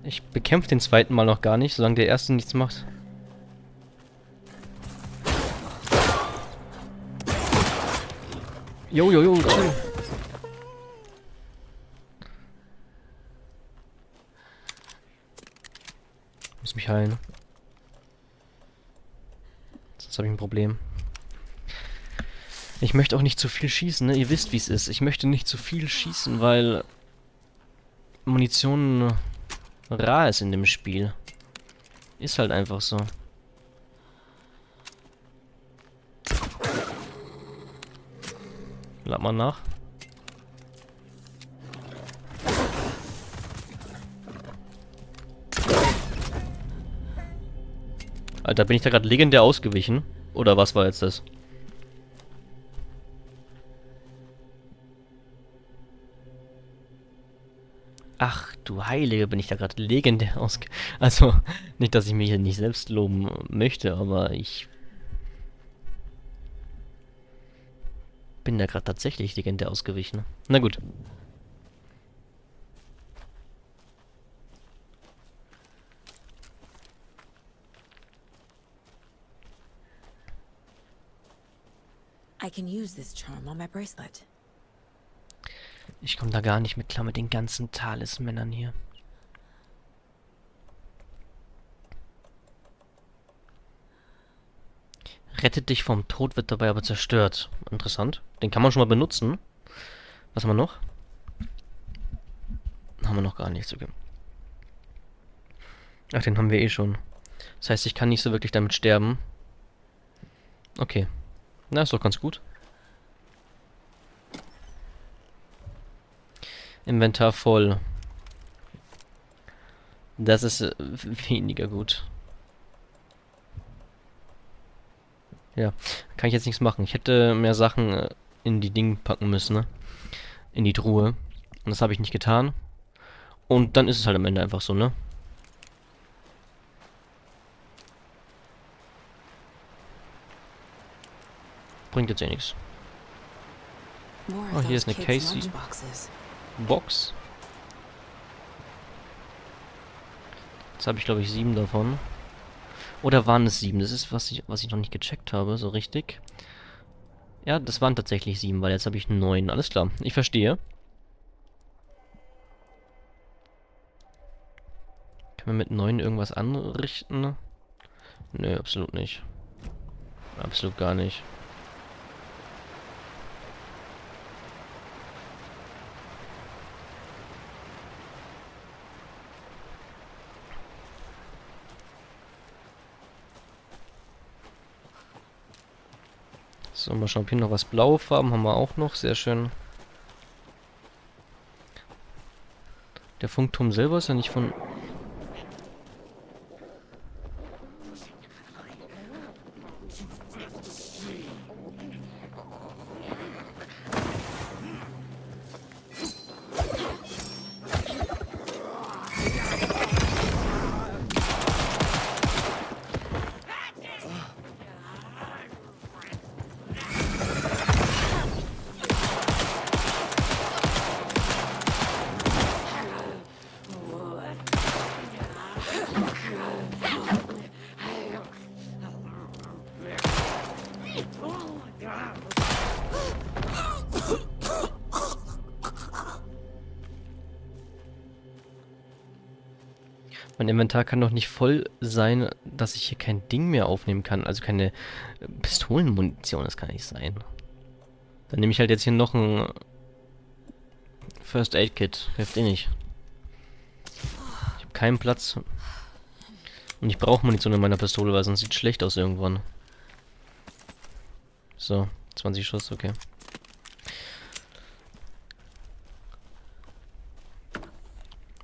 Ich bekämpfe den zweiten Mal noch gar nicht, solange der erste nichts macht. Jo, jo, jo, chill. Muss mich heilen. Sonst habe ich ein Problem. Ich möchte auch nicht zu viel schießen, ne? Ihr wisst, wie es ist. Ich möchte nicht zu viel schießen, weil Munition rar ist in dem Spiel. Ist halt einfach so. Lad mal nach. Alter, bin ich da gerade legendär ausgewichen? Oder was war jetzt das? Ach, du Heilige, bin ich da gerade legendär ausge... Also, nicht, dass ich mich hier nicht selbst loben möchte, aber ich... bin da gerade tatsächlich legendär ausgewichen. Na gut. I can use this charm on my bracelet. Ich komme da gar nicht mit klar mit den ganzen Talismännern hier. Rettet dich vom Tod, wird dabei aber zerstört. Interessant. Den kann man schon mal benutzen. Was haben wir noch? Haben wir noch gar nichts. Okay. Ach, den haben wir eh schon. Das heißt, ich kann nicht so wirklich damit sterben. Okay. Na, ist doch ganz gut. Inventar voll. Das ist weniger gut. Ja, kann ich jetzt nichts machen. Ich hätte mehr Sachen in die Dinge packen müssen, ne? In die Truhe. Und das habe ich nicht getan. Und dann ist es halt am Ende einfach so, ne? Bringt jetzt eh nichts. Oh, hier ist eine Casey. Box. Jetzt habe ich, glaube ich, 7 davon. Oder waren es 7? Das ist, was ich noch nicht gecheckt habe, so richtig. Ja, das waren tatsächlich 7, weil jetzt habe ich 9. Alles klar, ich verstehe. Können wir mit 9 irgendwas anrichten? Nö, absolut nicht. Absolut gar nicht. So, mal schauen, ob hier noch was blaue Farben haben wir auch noch. Sehr schön. Der Funkturm selber ist ja nicht von... Mein Inventar kann doch nicht voll sein, dass ich hier kein Ding mehr aufnehmen kann. Also keine Pistolenmunition, das kann nicht sein. Dann nehme ich halt jetzt hier noch ein First Aid Kit. Hilft eh nicht. Ich habe keinen Platz. Und ich brauche Munition in meiner Pistole, weil sonst sieht es schlecht aus irgendwann. So, 20 Schuss, okay.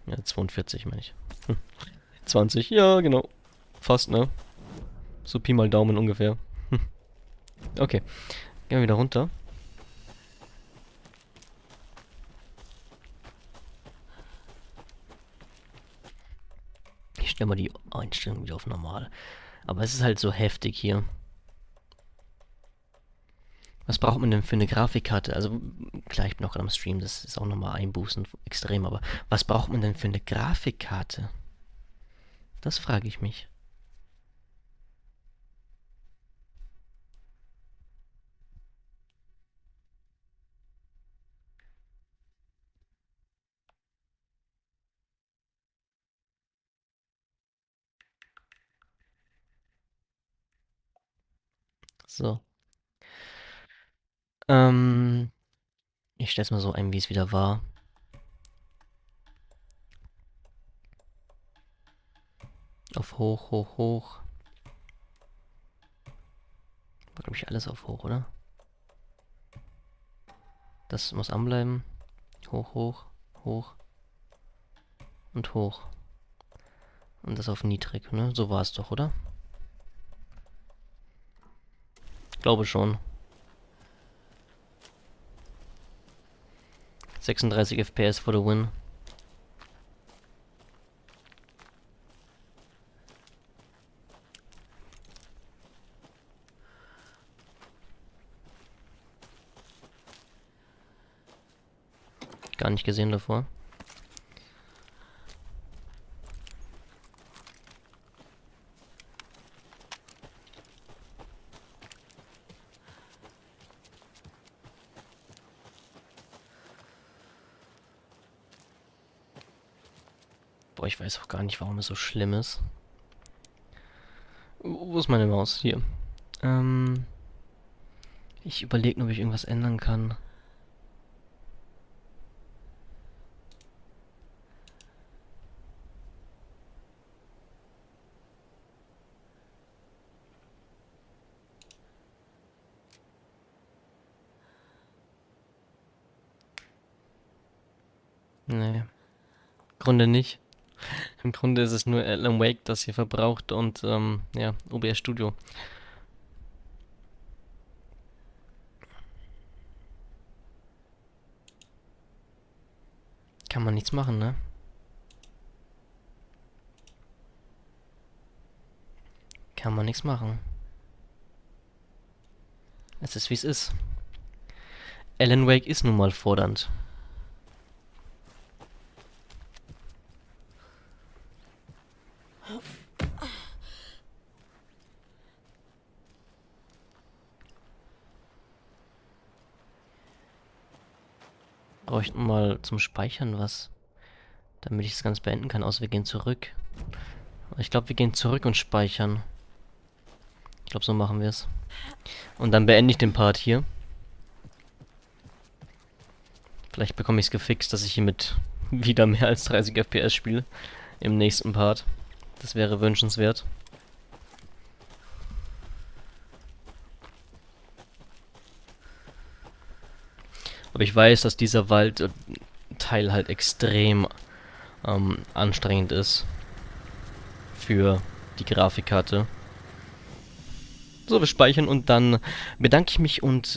Ja, 42 meine ich. 20, ja, genau. Fast, ne? So Pi mal Daumen ungefähr. Okay. Gehen wir wieder runter. Ich stelle mal die Einstellung wieder auf normal. Aber es ist halt so heftig hier. Was braucht man denn für eine Grafikkarte? Also, klar, ich bin noch gerade am Stream, das ist auch nochmal einbußend extrem, aber was braucht man denn für eine Grafikkarte? Das frage ich mich. So. Ich stelle es mal so ein, wie es wieder war. Auf hoch, hoch, hoch. War, glaube ich, alles auf hoch, oder? Das muss anbleiben. Hoch, hoch, hoch. Und hoch. Und das auf niedrig, ne? So war es doch, oder? Glaube schon. 36 FPS for the win. Gar nicht gesehen davor. Boah, ich weiß auch gar nicht, warum es so schlimm ist. Wo ist meine Maus? Hier. Ich überlege nur, ob ich irgendwas ändern kann. Nee. Im Grunde nicht. Im Grunde ist es nur Alan Wake, das hier verbraucht und, ja, OBS Studio. Kann man nichts machen, ne? Kann man nichts machen. Es ist, wie es ist. Alan Wake ist nun mal fordernd. Bräuchten mal zum Speichern was, damit ich das Ganze beenden kann, außer wir gehen zurück. Ich glaube, wir gehen zurück und speichern. glaube, so machen wir es. Und dann beende ich den Part hier. Vielleicht bekomme ich es gefixt, dass ich hier mit wieder mehr als 30 FPS spiele. Im nächsten Part. Das wäre wünschenswert. Aber ich weiß, dass dieser Waldteil halt extrem anstrengend ist. Für die Grafikkarte. So, wir speichern und dann bedanke ich mich und